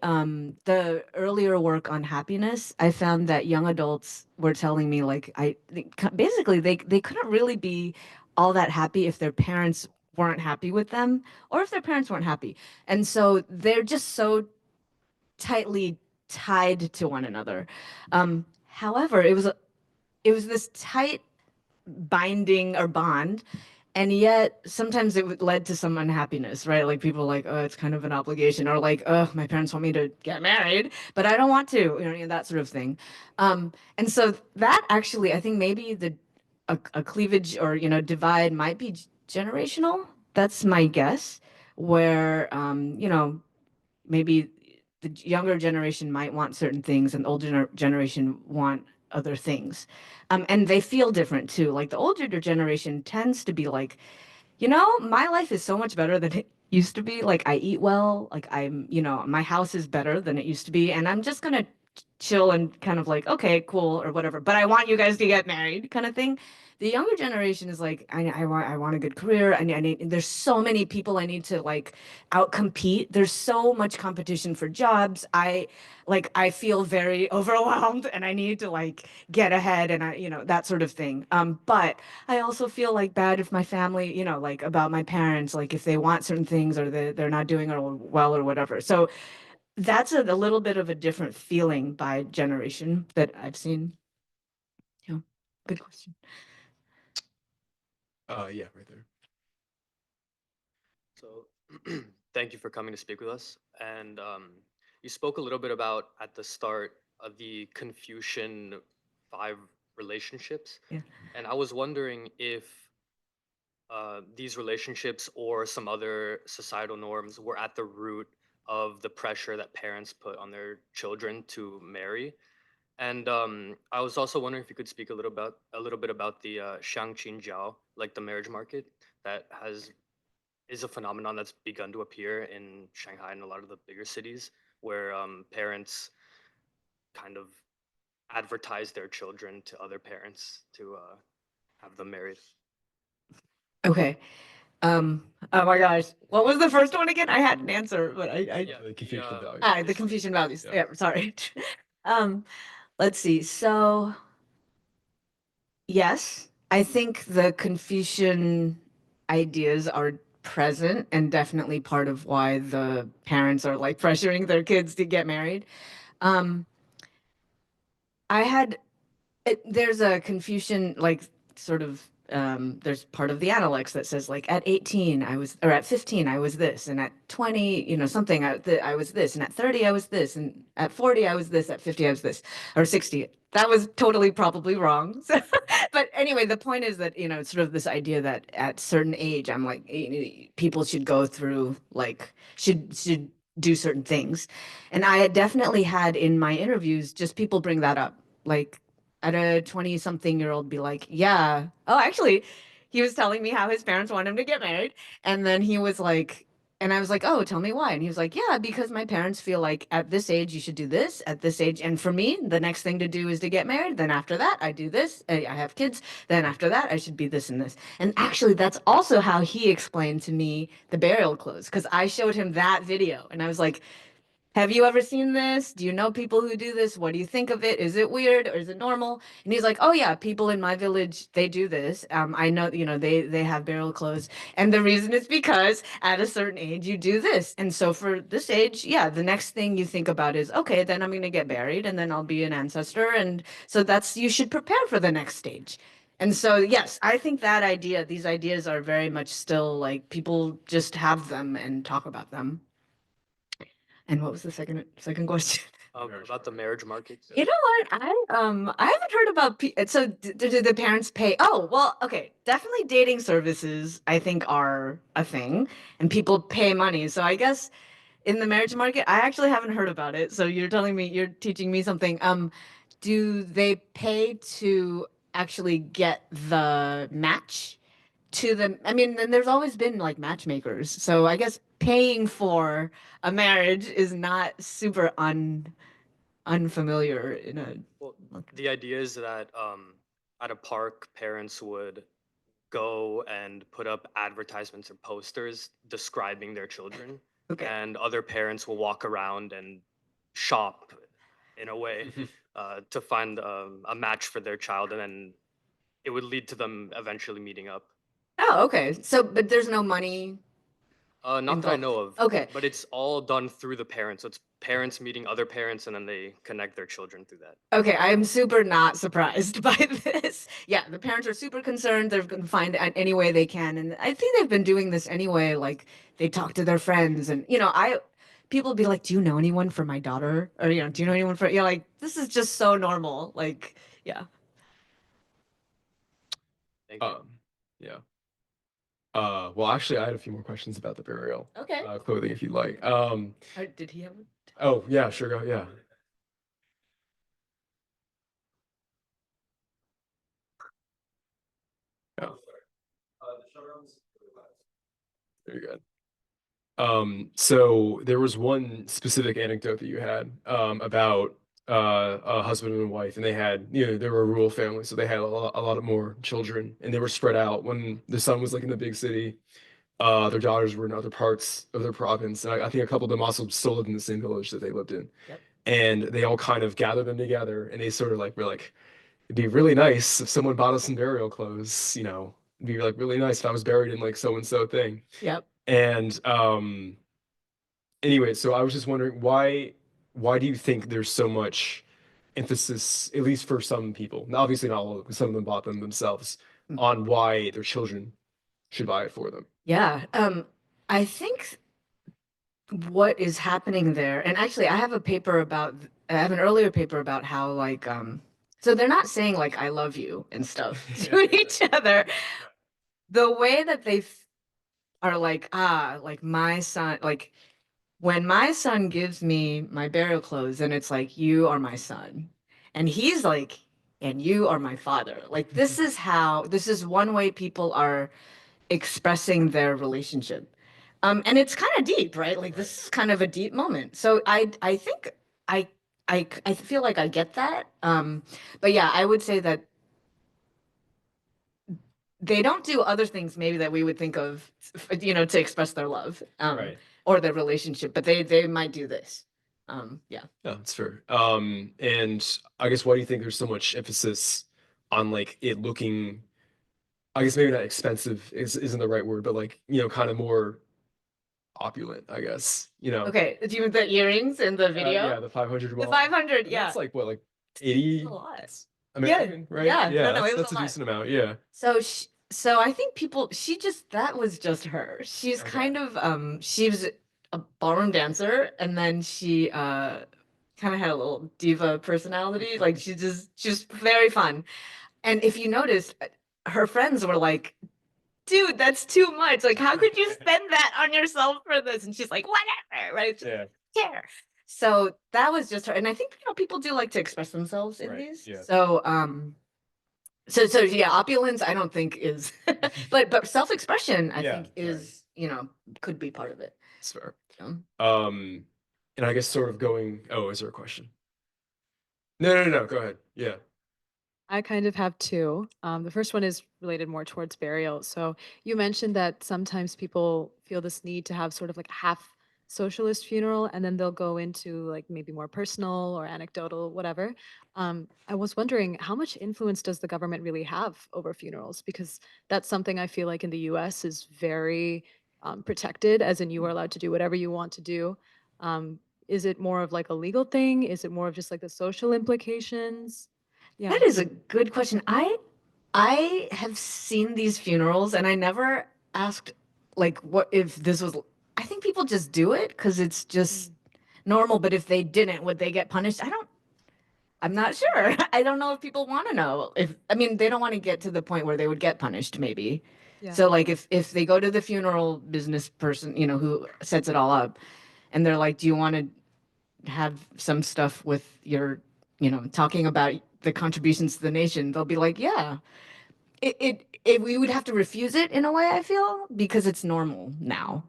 the earlier work on happiness, I found that young adults were telling me like basically they couldn't really be all that happy if their parents weren't happy with them, or if their parents weren't happy. And so they're just so tightly tied to one another. However, it was this tight binding or bond, And yet sometimes led to some unhappiness, right? Like people like, oh, it's kind of an obligation, or like, oh, my parents want me to get married, but I don't want to, that sort of thing. And so that actually, I think maybe a cleavage or, divide might be generational. That's my guess, where, maybe the younger generation might want certain things and the older generation want other things. And they feel different too. Like the older generation tends to be like, my life is so much better than it used to be. Like I eat well, like my house is better than it used to be. And I'm just gonna chill and kind of like, okay, cool, or whatever. But I want you guys to get married, kind of thing. The younger generation is like, I want a good career. I need, there's so many people I need to like outcompete. There's so much competition for jobs. I feel very overwhelmed and I need to like get ahead and that sort of thing. But I also feel like bad if my family, like about my parents, like if they want certain things or they're not doing it well or whatever. So that's a little bit of a different feeling by generation that I've seen. Yeah, good question. Yeah, right there. So thank you for coming to speak with us. And you spoke a little bit about at the start of the Confucian 5 relationships. Yeah. And I was wondering if these relationships or some other societal norms were at the root of the pressure that parents put on their children to marry. And I was also wondering if you could speak a little bit about the Shangqinjiao, like the marriage market that is a phenomenon that's begun to appear in Shanghai and a lot of the bigger cities, where parents kind of advertise their children to other parents to have them married. Okay. Oh my gosh, what was the first one again? I had an answer, but The Confucian values. the Confucian values. Yeah. Yeah, sorry. Let's see. So yes, I think the Confucian ideas are present and definitely part of why the parents are like pressuring their kids to get married. Um, I had there's a Confucian like sort of there's part of the Analects that says like at 18 I was or at 15 I was this and at 20 something I was this and at 30 I was this and at 40 I was this at 50 I was this or 60 that was totally probably wrong. But anyway, the point is that it's sort of this idea that at certain age I'm like people should go through like should do certain things, and I had definitely had in my interviews just people bring that up like at a 20 something year old be like, yeah. Oh, actually, he was telling me how his parents want him to get married. And then he was like, and I was like, oh, tell me why. And he was like, yeah, because my parents feel like at this age, you should do this at this age. And for me, the next thing to do is to get married. Then after that, I do this. I have kids. Then after that, I should be this and this. And actually, that's also how he explained to me the burial clothes, because I showed him that video. And I was like, have you ever seen this? Do you know people who do this? What do you think of it? Is it weird or is it normal? And he's like, oh yeah, people in my village, they do this. I know, they have burial clothes. And the reason is because at a certain age, you do this. And so for this age, yeah, the next thing you think about is, okay, then I'm going to get buried and then I'll be an ancestor. And so you should prepare for the next stage. And so, yes, I think these ideas are very much still like people just have them and talk about them. And what was the second question? About the marriage market. You know what? I haven't heard about so do the parents pay? Oh, well, okay. Definitely dating services I think are a thing and people pay money. So I guess in the marriage market, I actually haven't heard about it. So you're teaching me something. Do they pay to actually get the match to them? I mean, then there's always been like matchmakers. So I guess paying for a marriage is not super unfamiliar in a. Well, the idea is that at a park, parents would go and put up advertisements or posters describing their children, Okay. and other parents will walk around and shop in a way to find a match for their child, and then it would lead to them eventually meeting up. Oh, okay. So, but there's no money. Not that I involved? know of. Okay. But it's all done through the parents. So it's parents meeting other parents and then they connect their children through that. Okay, I am super not surprised by this. Yeah, the parents are super concerned. They're going to find any way they can, and I think they've been doing this anyway. Like they talk to their friends, and people be like, "Do you know anyone for my daughter?" Or "Do you know anyone for?" Like this is just so normal. Like, yeah. Thank you. Yeah. Well, actually, I had a few more questions about the burial Okay. clothing, if you'd like. Did he have? Oh, yeah, sure, go, yeah. Oh, very good. So there was one specific anecdote that you had about a husband and a wife, and they had, they were a rural family, so they had a lot of more children, and they were spread out. When the son was like in the big city, their daughters were in other parts of their province. And I think a couple of them also still lived in the same village that they lived in. Yep. And they all kind of gathered them together, and they sort of like were like, it'd be really nice if someone bought us some burial clothes, it'd be like really nice if I was buried in like so and so thing. Yep. And anyway, so I was just wondering why do you think there's so much emphasis, at least for some people, now, obviously not all of them, because some of them bought them themselves, Mhm. on why their children should buy it for them? Yeah. I think what is happening there, and actually, I have an earlier paper about how like so they're not saying like "I love you" and stuff to each other. The way that are like like my son, like when my son gives me my burial clothes, and it's like you are my son, and he's like, and you are my father. Like this is one way people are expressing their relationship. And it's kind of deep, right? Like this is kind of a deep moment. So I think I I feel like I get that. But yeah, I would say that they don't do other things maybe that we would think of, to express their love, Right. or their relationship, but they might do this. Yeah. Yeah, that's fair. And I guess why do you think there's so much emphasis on like it looking, I guess maybe not expensive isn't the right word, but like, kind of more opulent, I guess, Okay. Do you mean the earrings in the video? Yeah, the 500 The wall. 500, And yeah. that's like what, like 80 a lot. American, right? yeah, no, that's, it was that's a a lot. decent amount. Yeah. So I think that was just her. She's Okay. kind of she was a ballroom dancer, and then she kind of had a little diva personality. Like she's very fun. And if you notice, her friends were like, "Dude, that's too much. Like, how could you spend that on yourself for this?" And she's like, "Whatever," right? Yeah. Care. So that was just her. And I think people do like to express themselves in Right, these. yeah. So yeah, opulence I don't think is, but self-expression I Yeah, think is could be part of it. That's fair. Um, And I guess sort of is there a question? No. Go ahead. Yeah. I kind of have two. The first one is related more towards burial. So you mentioned that sometimes people feel this need to have sort of like a half socialist funeral, and then they'll go into like maybe more personal or anecdotal, whatever. I was wondering how much influence does the government really have over funerals? Because that's something I feel like in the US is very protected, as in you are allowed to do whatever you want to do. Is it more of like a legal thing? Is it more of just like the social implications? Yeah. That is a good question. I have seen these funerals, and I never asked like what if this was. I think people just do it because it's just normal. But if they didn't, would they get punished? I'm not sure. I don't know if people want to know. I mean, they don't want to get to the point where they would get punished, maybe. Yeah. So like if they go to the funeral business person, who sets it all up, and they're like, "Do you want to have some stuff with your, talking about the contributions to the nation?" They'll be like, "Yeah." We would have to refuse it in a way, I feel, because it's normal now,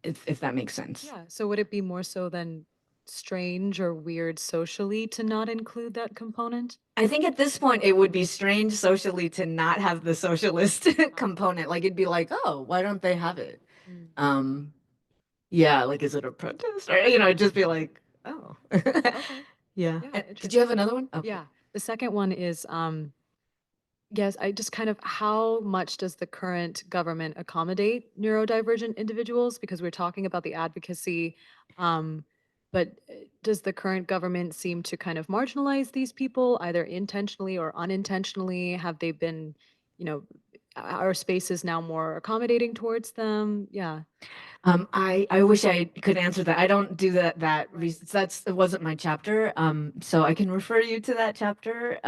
if that makes sense. Yeah. So would it be more so than strange or weird socially to not include that component? I think at this point it would be strange socially to not have the socialist component. Like it'd be like, "Oh, why don't they have it?" Mm. Yeah, like is it a protest? Or it'd just be like, "Oh." Okay. Yeah. Yeah, Did you have another one? Oh. Yeah. The second one is Yes, I just kind of, how much does the current government accommodate neurodivergent individuals? Because we're talking about the advocacy, but does the current government seem to kind of marginalize these people, either intentionally or unintentionally? Have they been, you know, are spaces now more accommodating towards them? Yeah. I wish I could answer that. I don't do it wasn't my chapter. So I can refer you to that chapter.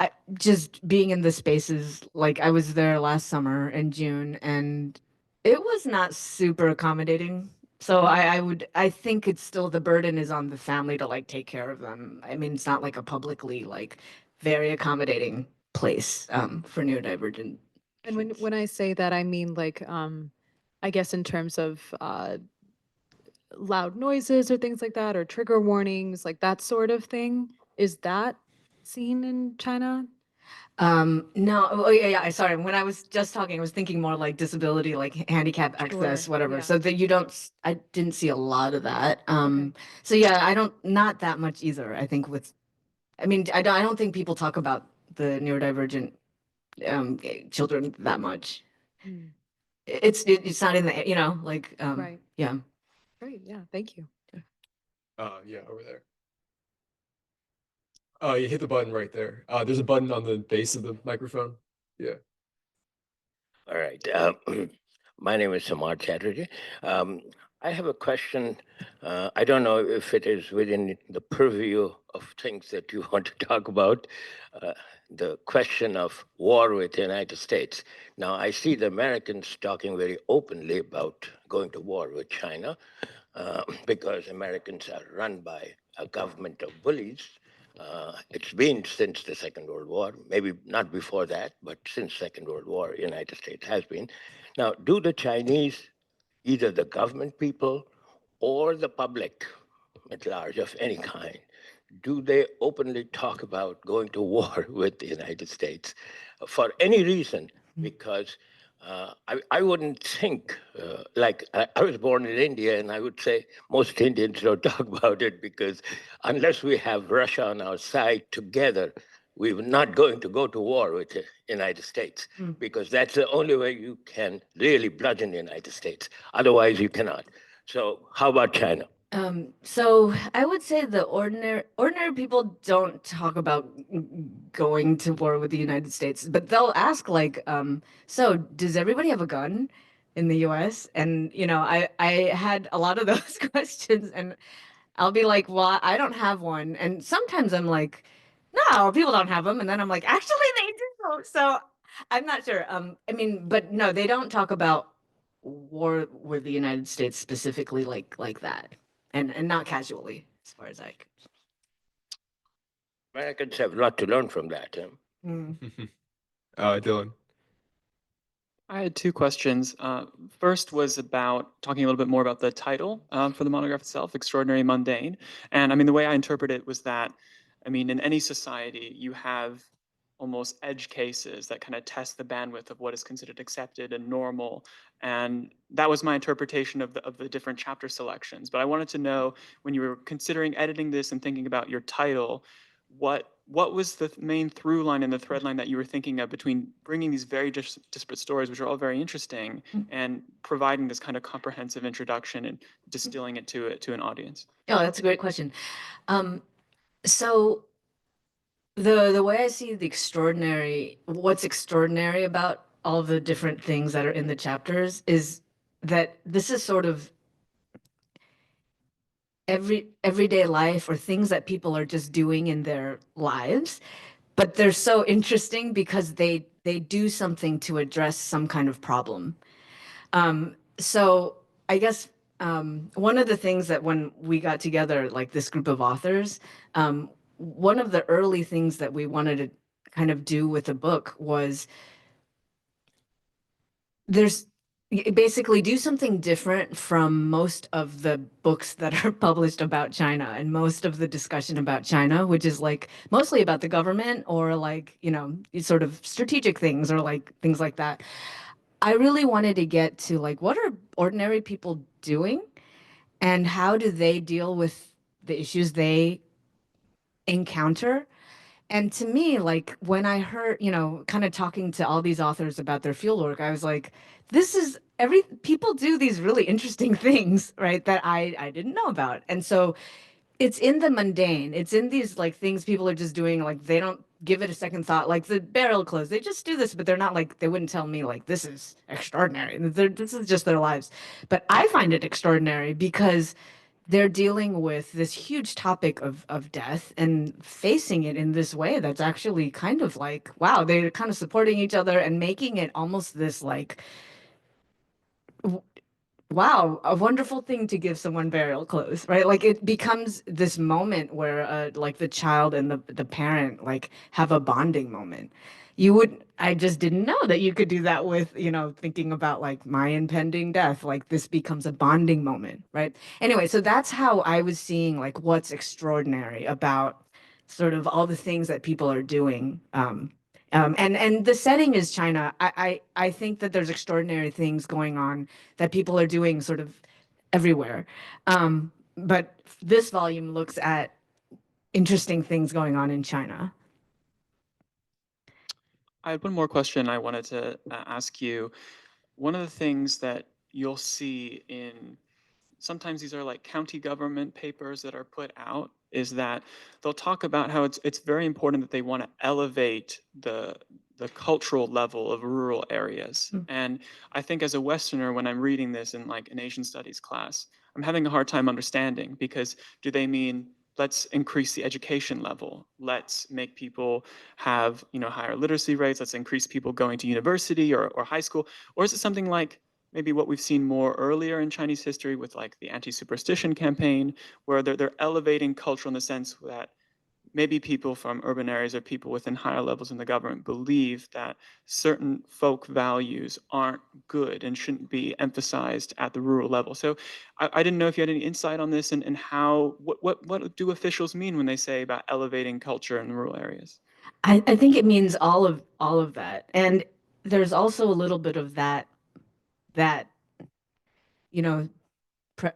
I just being in the spaces, like I was there last summer in June, and it was not super accommodating. So I think it's still the burden is on the family to like take care of them. I mean, it's not like a publicly like very accommodating place for neurodivergent And kids. when I say that, I mean like, I guess in terms of loud noises or things like that, or trigger warnings, like that sort of thing. Is that seen in China? No, oh yeah, yeah. Sorry. When I was just talking, I was thinking more like disability, like handicap access, Sure, whatever. yeah. So that you don't, I didn't see a lot of that. Okay. So yeah, I don't, not that much either. I think I mean, I don't think people talk about the neurodivergent children that much. Mm, It's not in the, like, right. yeah. Great. Yeah. Thank you. Yeah, over there. You hit the button right there. There's a button on the base of the microphone. Yeah. All right. My name is Samar Chatterjee. I have a question. I don't know if it is within the purview of things that you want to talk about. The question of war with the United States. Now, I see the Americans talking very openly about going to war with China because Americans are run by a government of bullies. It's been since the Second World War, maybe not before that, but since Second World War, United States has been. Now, do the Chinese, either the government people or the public at large of any kind, do they openly talk about going to war with the United States for any reason? Because I wouldn't think, I was born in India, and I would say most Indians don't talk about it because unless we have Russia on our side together, we're not going to go to war with the United States because that's the only way you can really bludgeon the United States. Otherwise, you cannot. So, how about China? So I would say the ordinary people don't talk about going to war with the United States, but they'll ask like, so does everybody have a gun in the US? And I had a lot of those questions, and I'll be like, well, I don't have one. And sometimes I'm like, no, people don't have them. And then I'm like, actually they do. So I'm not sure. I mean, but no, they don't talk about war with the United States specifically like that. And not casually, as far as I could. Americans have a lot to learn from that. Dylan. I had two questions. First was about talking a little bit more about the title for the monograph itself, Extraordinary Mundane. And I mean, the way I interpret it was that, I mean, in any society, you have almost edge cases that kind of test the bandwidth of what is considered accepted and normal. And that was my interpretation of the different chapter selections. But I wanted to know, when you were considering editing this and thinking about your title, what was the main through line and the thread line that you were thinking of between bringing these very disparate stories, which are all very interesting, and providing this kind of comprehensive introduction and distilling it to an audience? Oh, that's a great question. So the way I see what's extraordinary about all the different things that are in the chapters is that this is sort of everyday life or things that people are just doing in their lives, but they're so interesting because they do something to address some kind of problem. So I guess one of the things that when we got together, like this group of authors, one of the early things that we wanted to kind of do with the book was basically do something different from most of the books that are published about China and most of the discussion about China, which is like mostly about the government or like, sort of strategic things or like things like that. I really wanted to get to like, what are ordinary people doing and how do they deal with the issues they encounter? And to me, like when I heard, you know, kind of talking to all these authors about their field work, I was like, this is people do these really interesting things, right? That I didn't know about. And so it's in the mundane. It's in these like things people are just doing, like they don't give it a second thought. Like the burial clothes, they just do this, but they're not like, they wouldn't tell me like this is extraordinary. This is just their lives. But I find it extraordinary because they're dealing with this huge topic of death and facing it in this way that's actually kind of like, wow, they're kind of supporting each other and making it almost this like, wow, a wonderful thing to give someone burial clothes, right? Like it becomes this moment where like the child and the parent like have a bonding moment. I just didn't know that you could do that with, you know, thinking about like my impending death. Like this becomes a bonding moment, right? Anyway, so that's how I was seeing like what's extraordinary about sort of all the things that people are doing. And the setting is China. I think that there's extraordinary things going on that people are doing sort of everywhere. But this volume looks at interesting things going on in China. I had one more question I wanted to ask you. One of the things that you'll see in sometimes these are like county government papers that are put out is that they'll talk about how it's very important that they want to elevate the cultural level of rural areas. And I think as a Westerner, when I'm reading this in like an Asian studies class, I'm having a hard time understanding because do they mean let's increase the education level, let's make people have, you know, higher literacy rates, let's increase people going to university or high school, or is it something like maybe what we've seen more earlier in Chinese history with like the anti-superstition campaign, where they're elevating culture in the sense that maybe people from urban areas or people within higher levels in the government believe that certain folk values aren't good and shouldn't be emphasized at the rural level. So I didn't know if you had any insight on this and how, what do officials mean when they say about elevating culture in rural areas? I think it means all of that. And there's also a little bit of that, you know,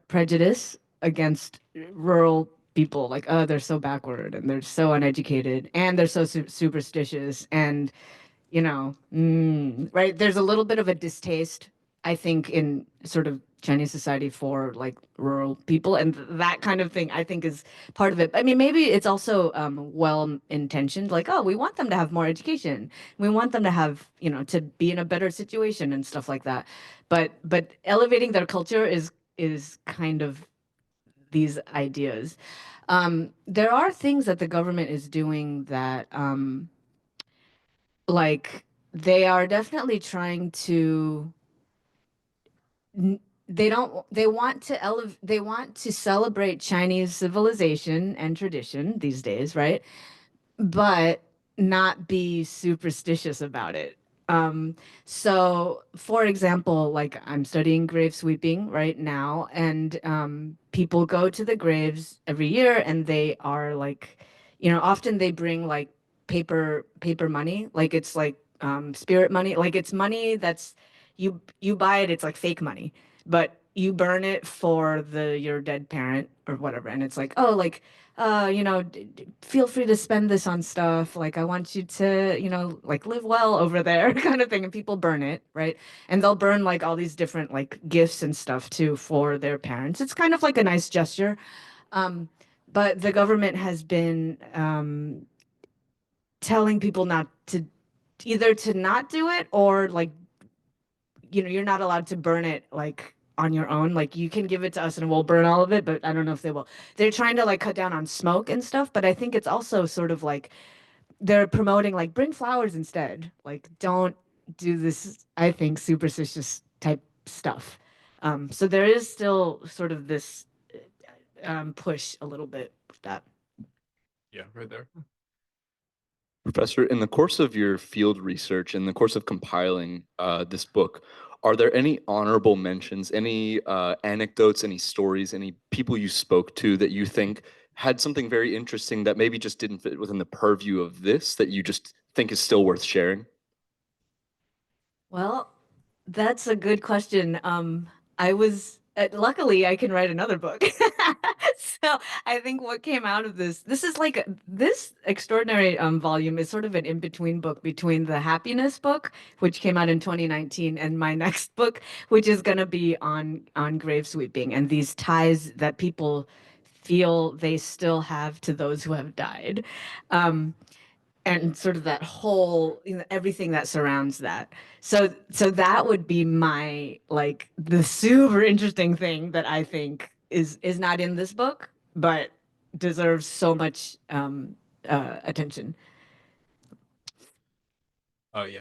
prejudice against rural people, like, oh, they're so backward and they're so uneducated and they're so superstitious and, you know, right? There's a little bit of a distaste, I think, in sort of Chinese society for like rural people and that kind of thing, I think is part of it. I mean, maybe it's also well intentioned, like, oh, we want them to have more education. We want them to have, you know, to be in a better situation and stuff like that. But elevating their culture is kind of these ideas. There are things that the government is doing that like they are definitely trying to they want to celebrate Chinese civilization and tradition these days, right? But not be superstitious about it. So for example, like I'm studying grave sweeping right now, and people go to the graves every year and they are like, you know, often they bring like paper money, like it's like spirit money, like it's money that's you buy it, it's like fake money, but you burn it for your dead parent or whatever, and it's like, oh, like you know, feel free to spend this on stuff. Like, I want you to, you know, like live well over there, kind of thing. And people burn it, right? And they'll burn like all these different like gifts and stuff too for their parents. It's kind of like a nice gesture. Um, but the government has been telling people not to either to not do it or like, you know, you're not allowed to burn it like on your own. Like you can give it to us and we'll burn all of it, but I don't know if they will. They're trying to like cut down on smoke and stuff, but I think it's also sort of like they're promoting like bring flowers instead. Like don't do this, I think, superstitious type stuff. So there is still sort of this push a little bit with that. Yeah, right there. Professor, in the course of your field research, in the course of compiling this book, are there any honorable mentions, any anecdotes, any stories, any people you spoke to that you think had something very interesting that maybe just didn't fit within the purview of this that you just think is still worth sharing? Well, that's a good question. I was luckily I can write another book. No, I think what came out of this is like this extraordinary volume is sort of an in-between book between the happiness book, which came out in 2019, and my next book, which is going to be on grave sweeping and these ties that people feel they still have to those who have died. And sort of that whole, everything that surrounds that. So that would be my, like, the super interesting thing that I think is not in this book, but deserves so much attention. Yeah.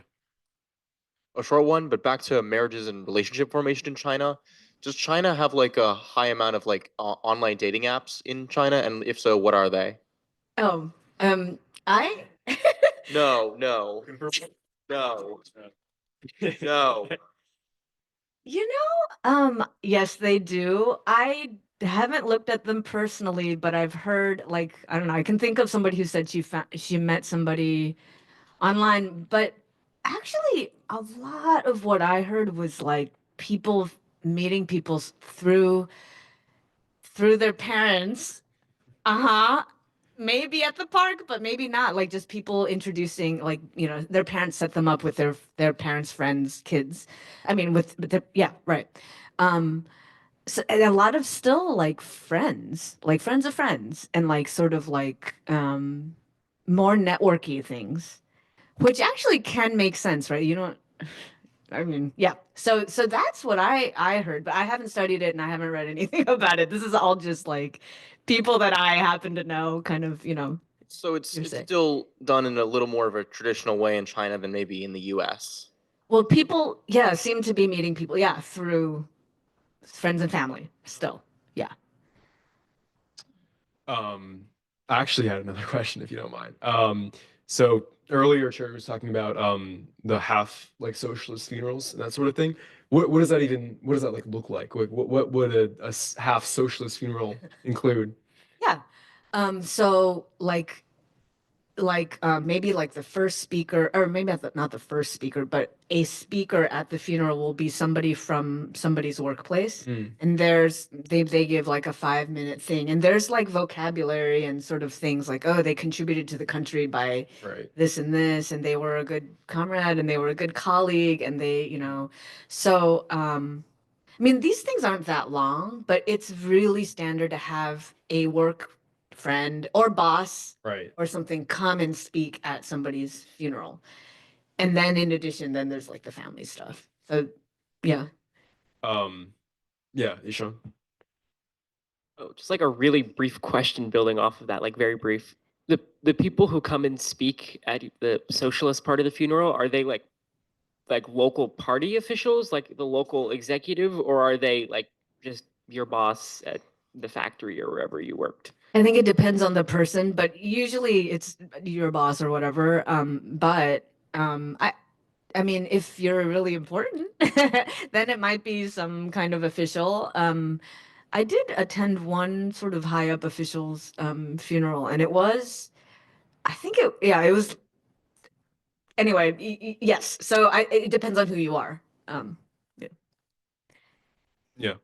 A short one, but back to marriages and relationship formation in China. Does China have like a high amount of like online dating apps in China? And if so, what are they? Oh, I No, no, no, no. yes, they do. I haven't looked at them personally, but I've heard, like, I don't know, I can think of somebody who said she met somebody online, but actually a lot of what I heard was like people meeting people through their parents. Uh-huh. Maybe at the park, but maybe not. Like just people introducing, like, their parents set them up with their parents' friends, kids. I mean, with their, yeah, right. Um, so and a lot of still like friends, like friends of friends, and like sort of like more networky things, which actually can make sense, right? You don't, I mean, yeah. So that's what I heard, but I haven't studied it and I haven't read anything about it. This is all just like people that I happen to know, kind of, So it's hearsay. still done in a little more of a traditional way in China than maybe in the U.S. Well, people, yeah, seem to be meeting people, yeah, through friends and family still. Yeah. I actually had another question, if you don't mind. So earlier, Cherry was talking about the half like socialist funerals and that sort of thing. What does that even? What does that like look like? What would a half socialist funeral include? Yeah. So maybe like the first speaker, or maybe not the first speaker, but a speaker at the funeral will be somebody from somebody's workplace. Mm, And they give like a 5-minute thing, and there's like vocabulary and sort of things like, oh, they contributed to the country by right. this and this, and they were a good comrade and they were a good colleague, and so I mean, these things aren't that long, but it's really standard to have a work friend or boss Right. or something come and speak at somebody's funeral. And then in addition, then there's like the family stuff. So yeah. Yeah, Ishan. Oh, just like a really brief question building off of that, like very brief. The people who come and speak at the socialist part of the funeral, are they like local party officials, like the local executive, or are they like just your boss at the factory or wherever you worked? I think it depends on the person, but usually it's your boss or whatever. But I mean, if you're really important, then it might be some kind of official. I did attend one sort of high up official's funeral, and I think it was, anyway, yes. So it depends on who you are. Yeah. Yeah.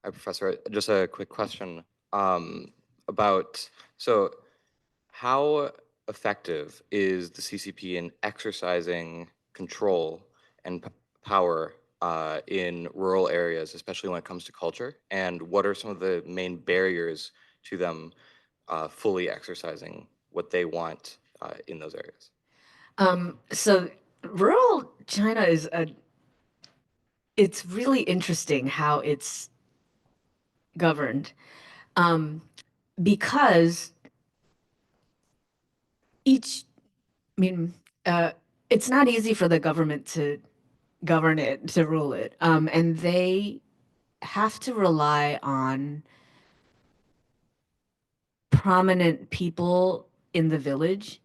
Hi, Professor. Just a quick question about, so how effective is the CCP in exercising control and power in rural areas, especially when it comes to culture? And what are some of the main barriers to them fully exercising what they want in those areas? So rural China it's really interesting how it's governed, um, because I mean, it's not easy for the government to govern it, to rule it. And they have to rely on prominent people in the village.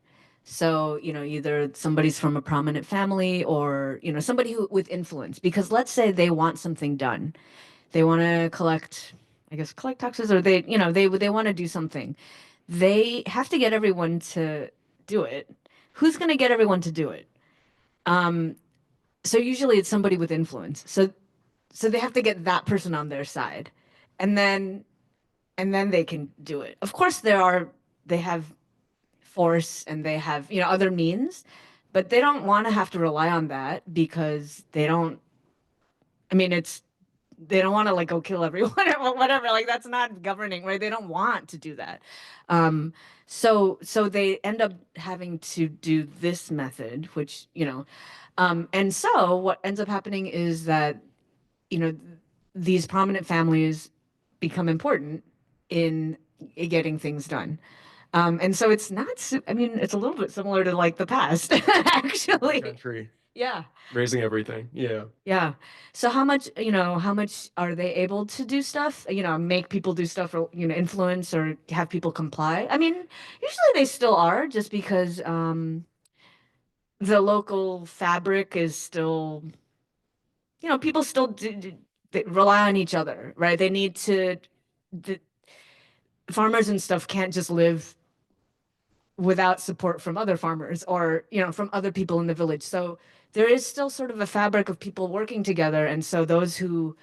So, either somebody's from a prominent family or, somebody with influence. Because let's say they want something done. They want to collect taxes, or they want to do something. They have to get everyone to do it. Who's going to get everyone to do it? So usually it's somebody with influence. so they have to get that person on their side, and then they can do it. Of course, they have force and they have, you know, other means, but they don't want to have to rely on that because they don't. I mean, they don't want to like go kill everyone or whatever. Like that's not governing, right? They don't want to do that. So they end up having to do this method, which, you know, and so what ends up happening is that, you know, these prominent families become important in getting things done. And so it's not, I mean, it's a little bit similar to like the past, actually. Country, Yeah. raising everything. Yeah. Yeah. So how much, you know, how much are they able to do stuff, you know, make people do stuff or, you know, influence or have people comply? I mean, usually they still are just because the local fabric is still, you know, people still they rely on each other, right? They need to, the farmers and stuff can't just live without support from other farmers or, you know, from other people in the village. So there is still sort of a fabric of people working together. And so those who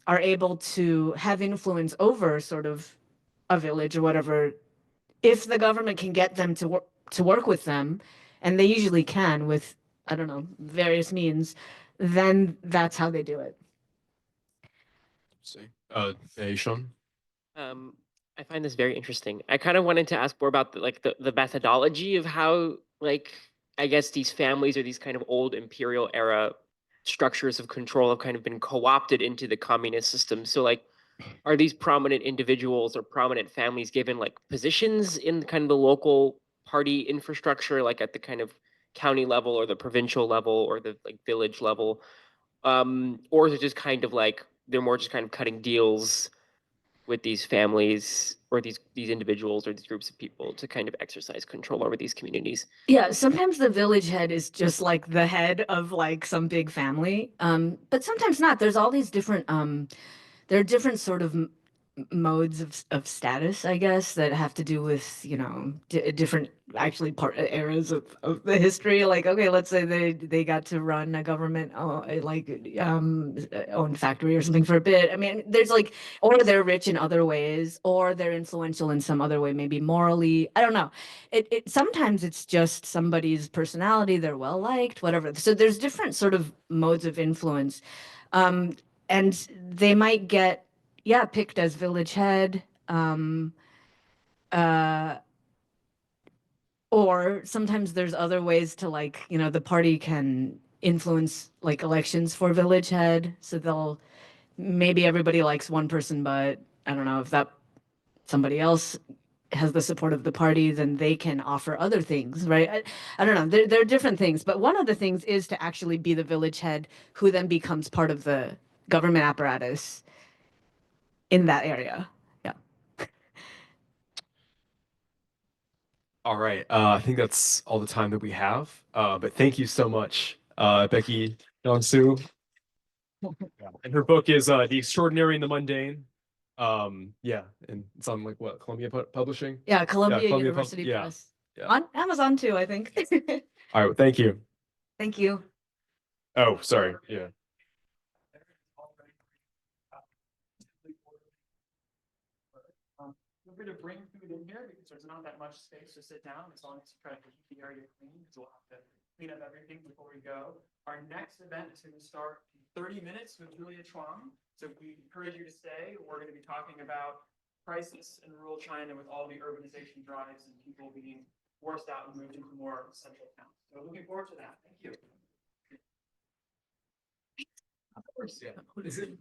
are able to have influence over sort of a village or whatever, if the government can get them to work with them, and they usually can with, I don't know, various means, then that's how they do it. Hey, Sean. I find this very interesting. I kind of wanted to ask more about the methodology of how, like, I guess these families or these kind of old imperial era structures of control have kind of been co-opted into the communist system. So like, are these prominent individuals or prominent families given like positions in kind of the local party infrastructure, like at the kind of county level or the provincial level or the like village level? Or is it just kind of like they're more just kind of cutting deals with these families or these individuals or these groups of people to kind of exercise control over these communities? Yeah, sometimes the village head is just like the head of like some big family. But sometimes not. There's all these different there are different sort of modes of status, I guess, that have to do with, you know, different actually eras of the history. Like, okay, let's say they got to run a government owned factory or something for a bit. I mean, there's like, or they're rich in other ways, or they're influential in some other way, maybe morally. I don't know. It sometimes it's just somebody's personality, they're well liked, whatever. So there's different sort of modes of influence. And they might get, yeah, picked as village head, uh, or sometimes there's other ways to, like, you know, the party can influence like elections for village head, so they'll, maybe everybody likes one person, but I don't know if that somebody else has the support of the party, then they can offer other things, right? I don't know. There are different things, but one of the things is to actually be the village head who then becomes part of the government apparatus in that area. Yeah. All right. I think that's all the time that we have. But thank you so much, Becky Soo. And her book is The Extraordinary and the Mundane. Yeah, and it's on like what, Columbia Publishing? Yeah, Columbia Columbia University yeah, Press. yeah. On Amazon too, I think. All right, well, thank you. Thank you. Oh, sorry. Yeah. Feel free to bring food in here because there's not that much space to sit down as long as you try to keep the area clean, because we'll have to clean up everything before we go. Our next event is going to start in 30 minutes with Julia Chuang. So we encourage you to stay. We're going to be talking about crisis in rural China with all the urbanization drives and people being forced out and moved into more central towns. So looking forward to that. Thank you. Of course, yeah. What is it?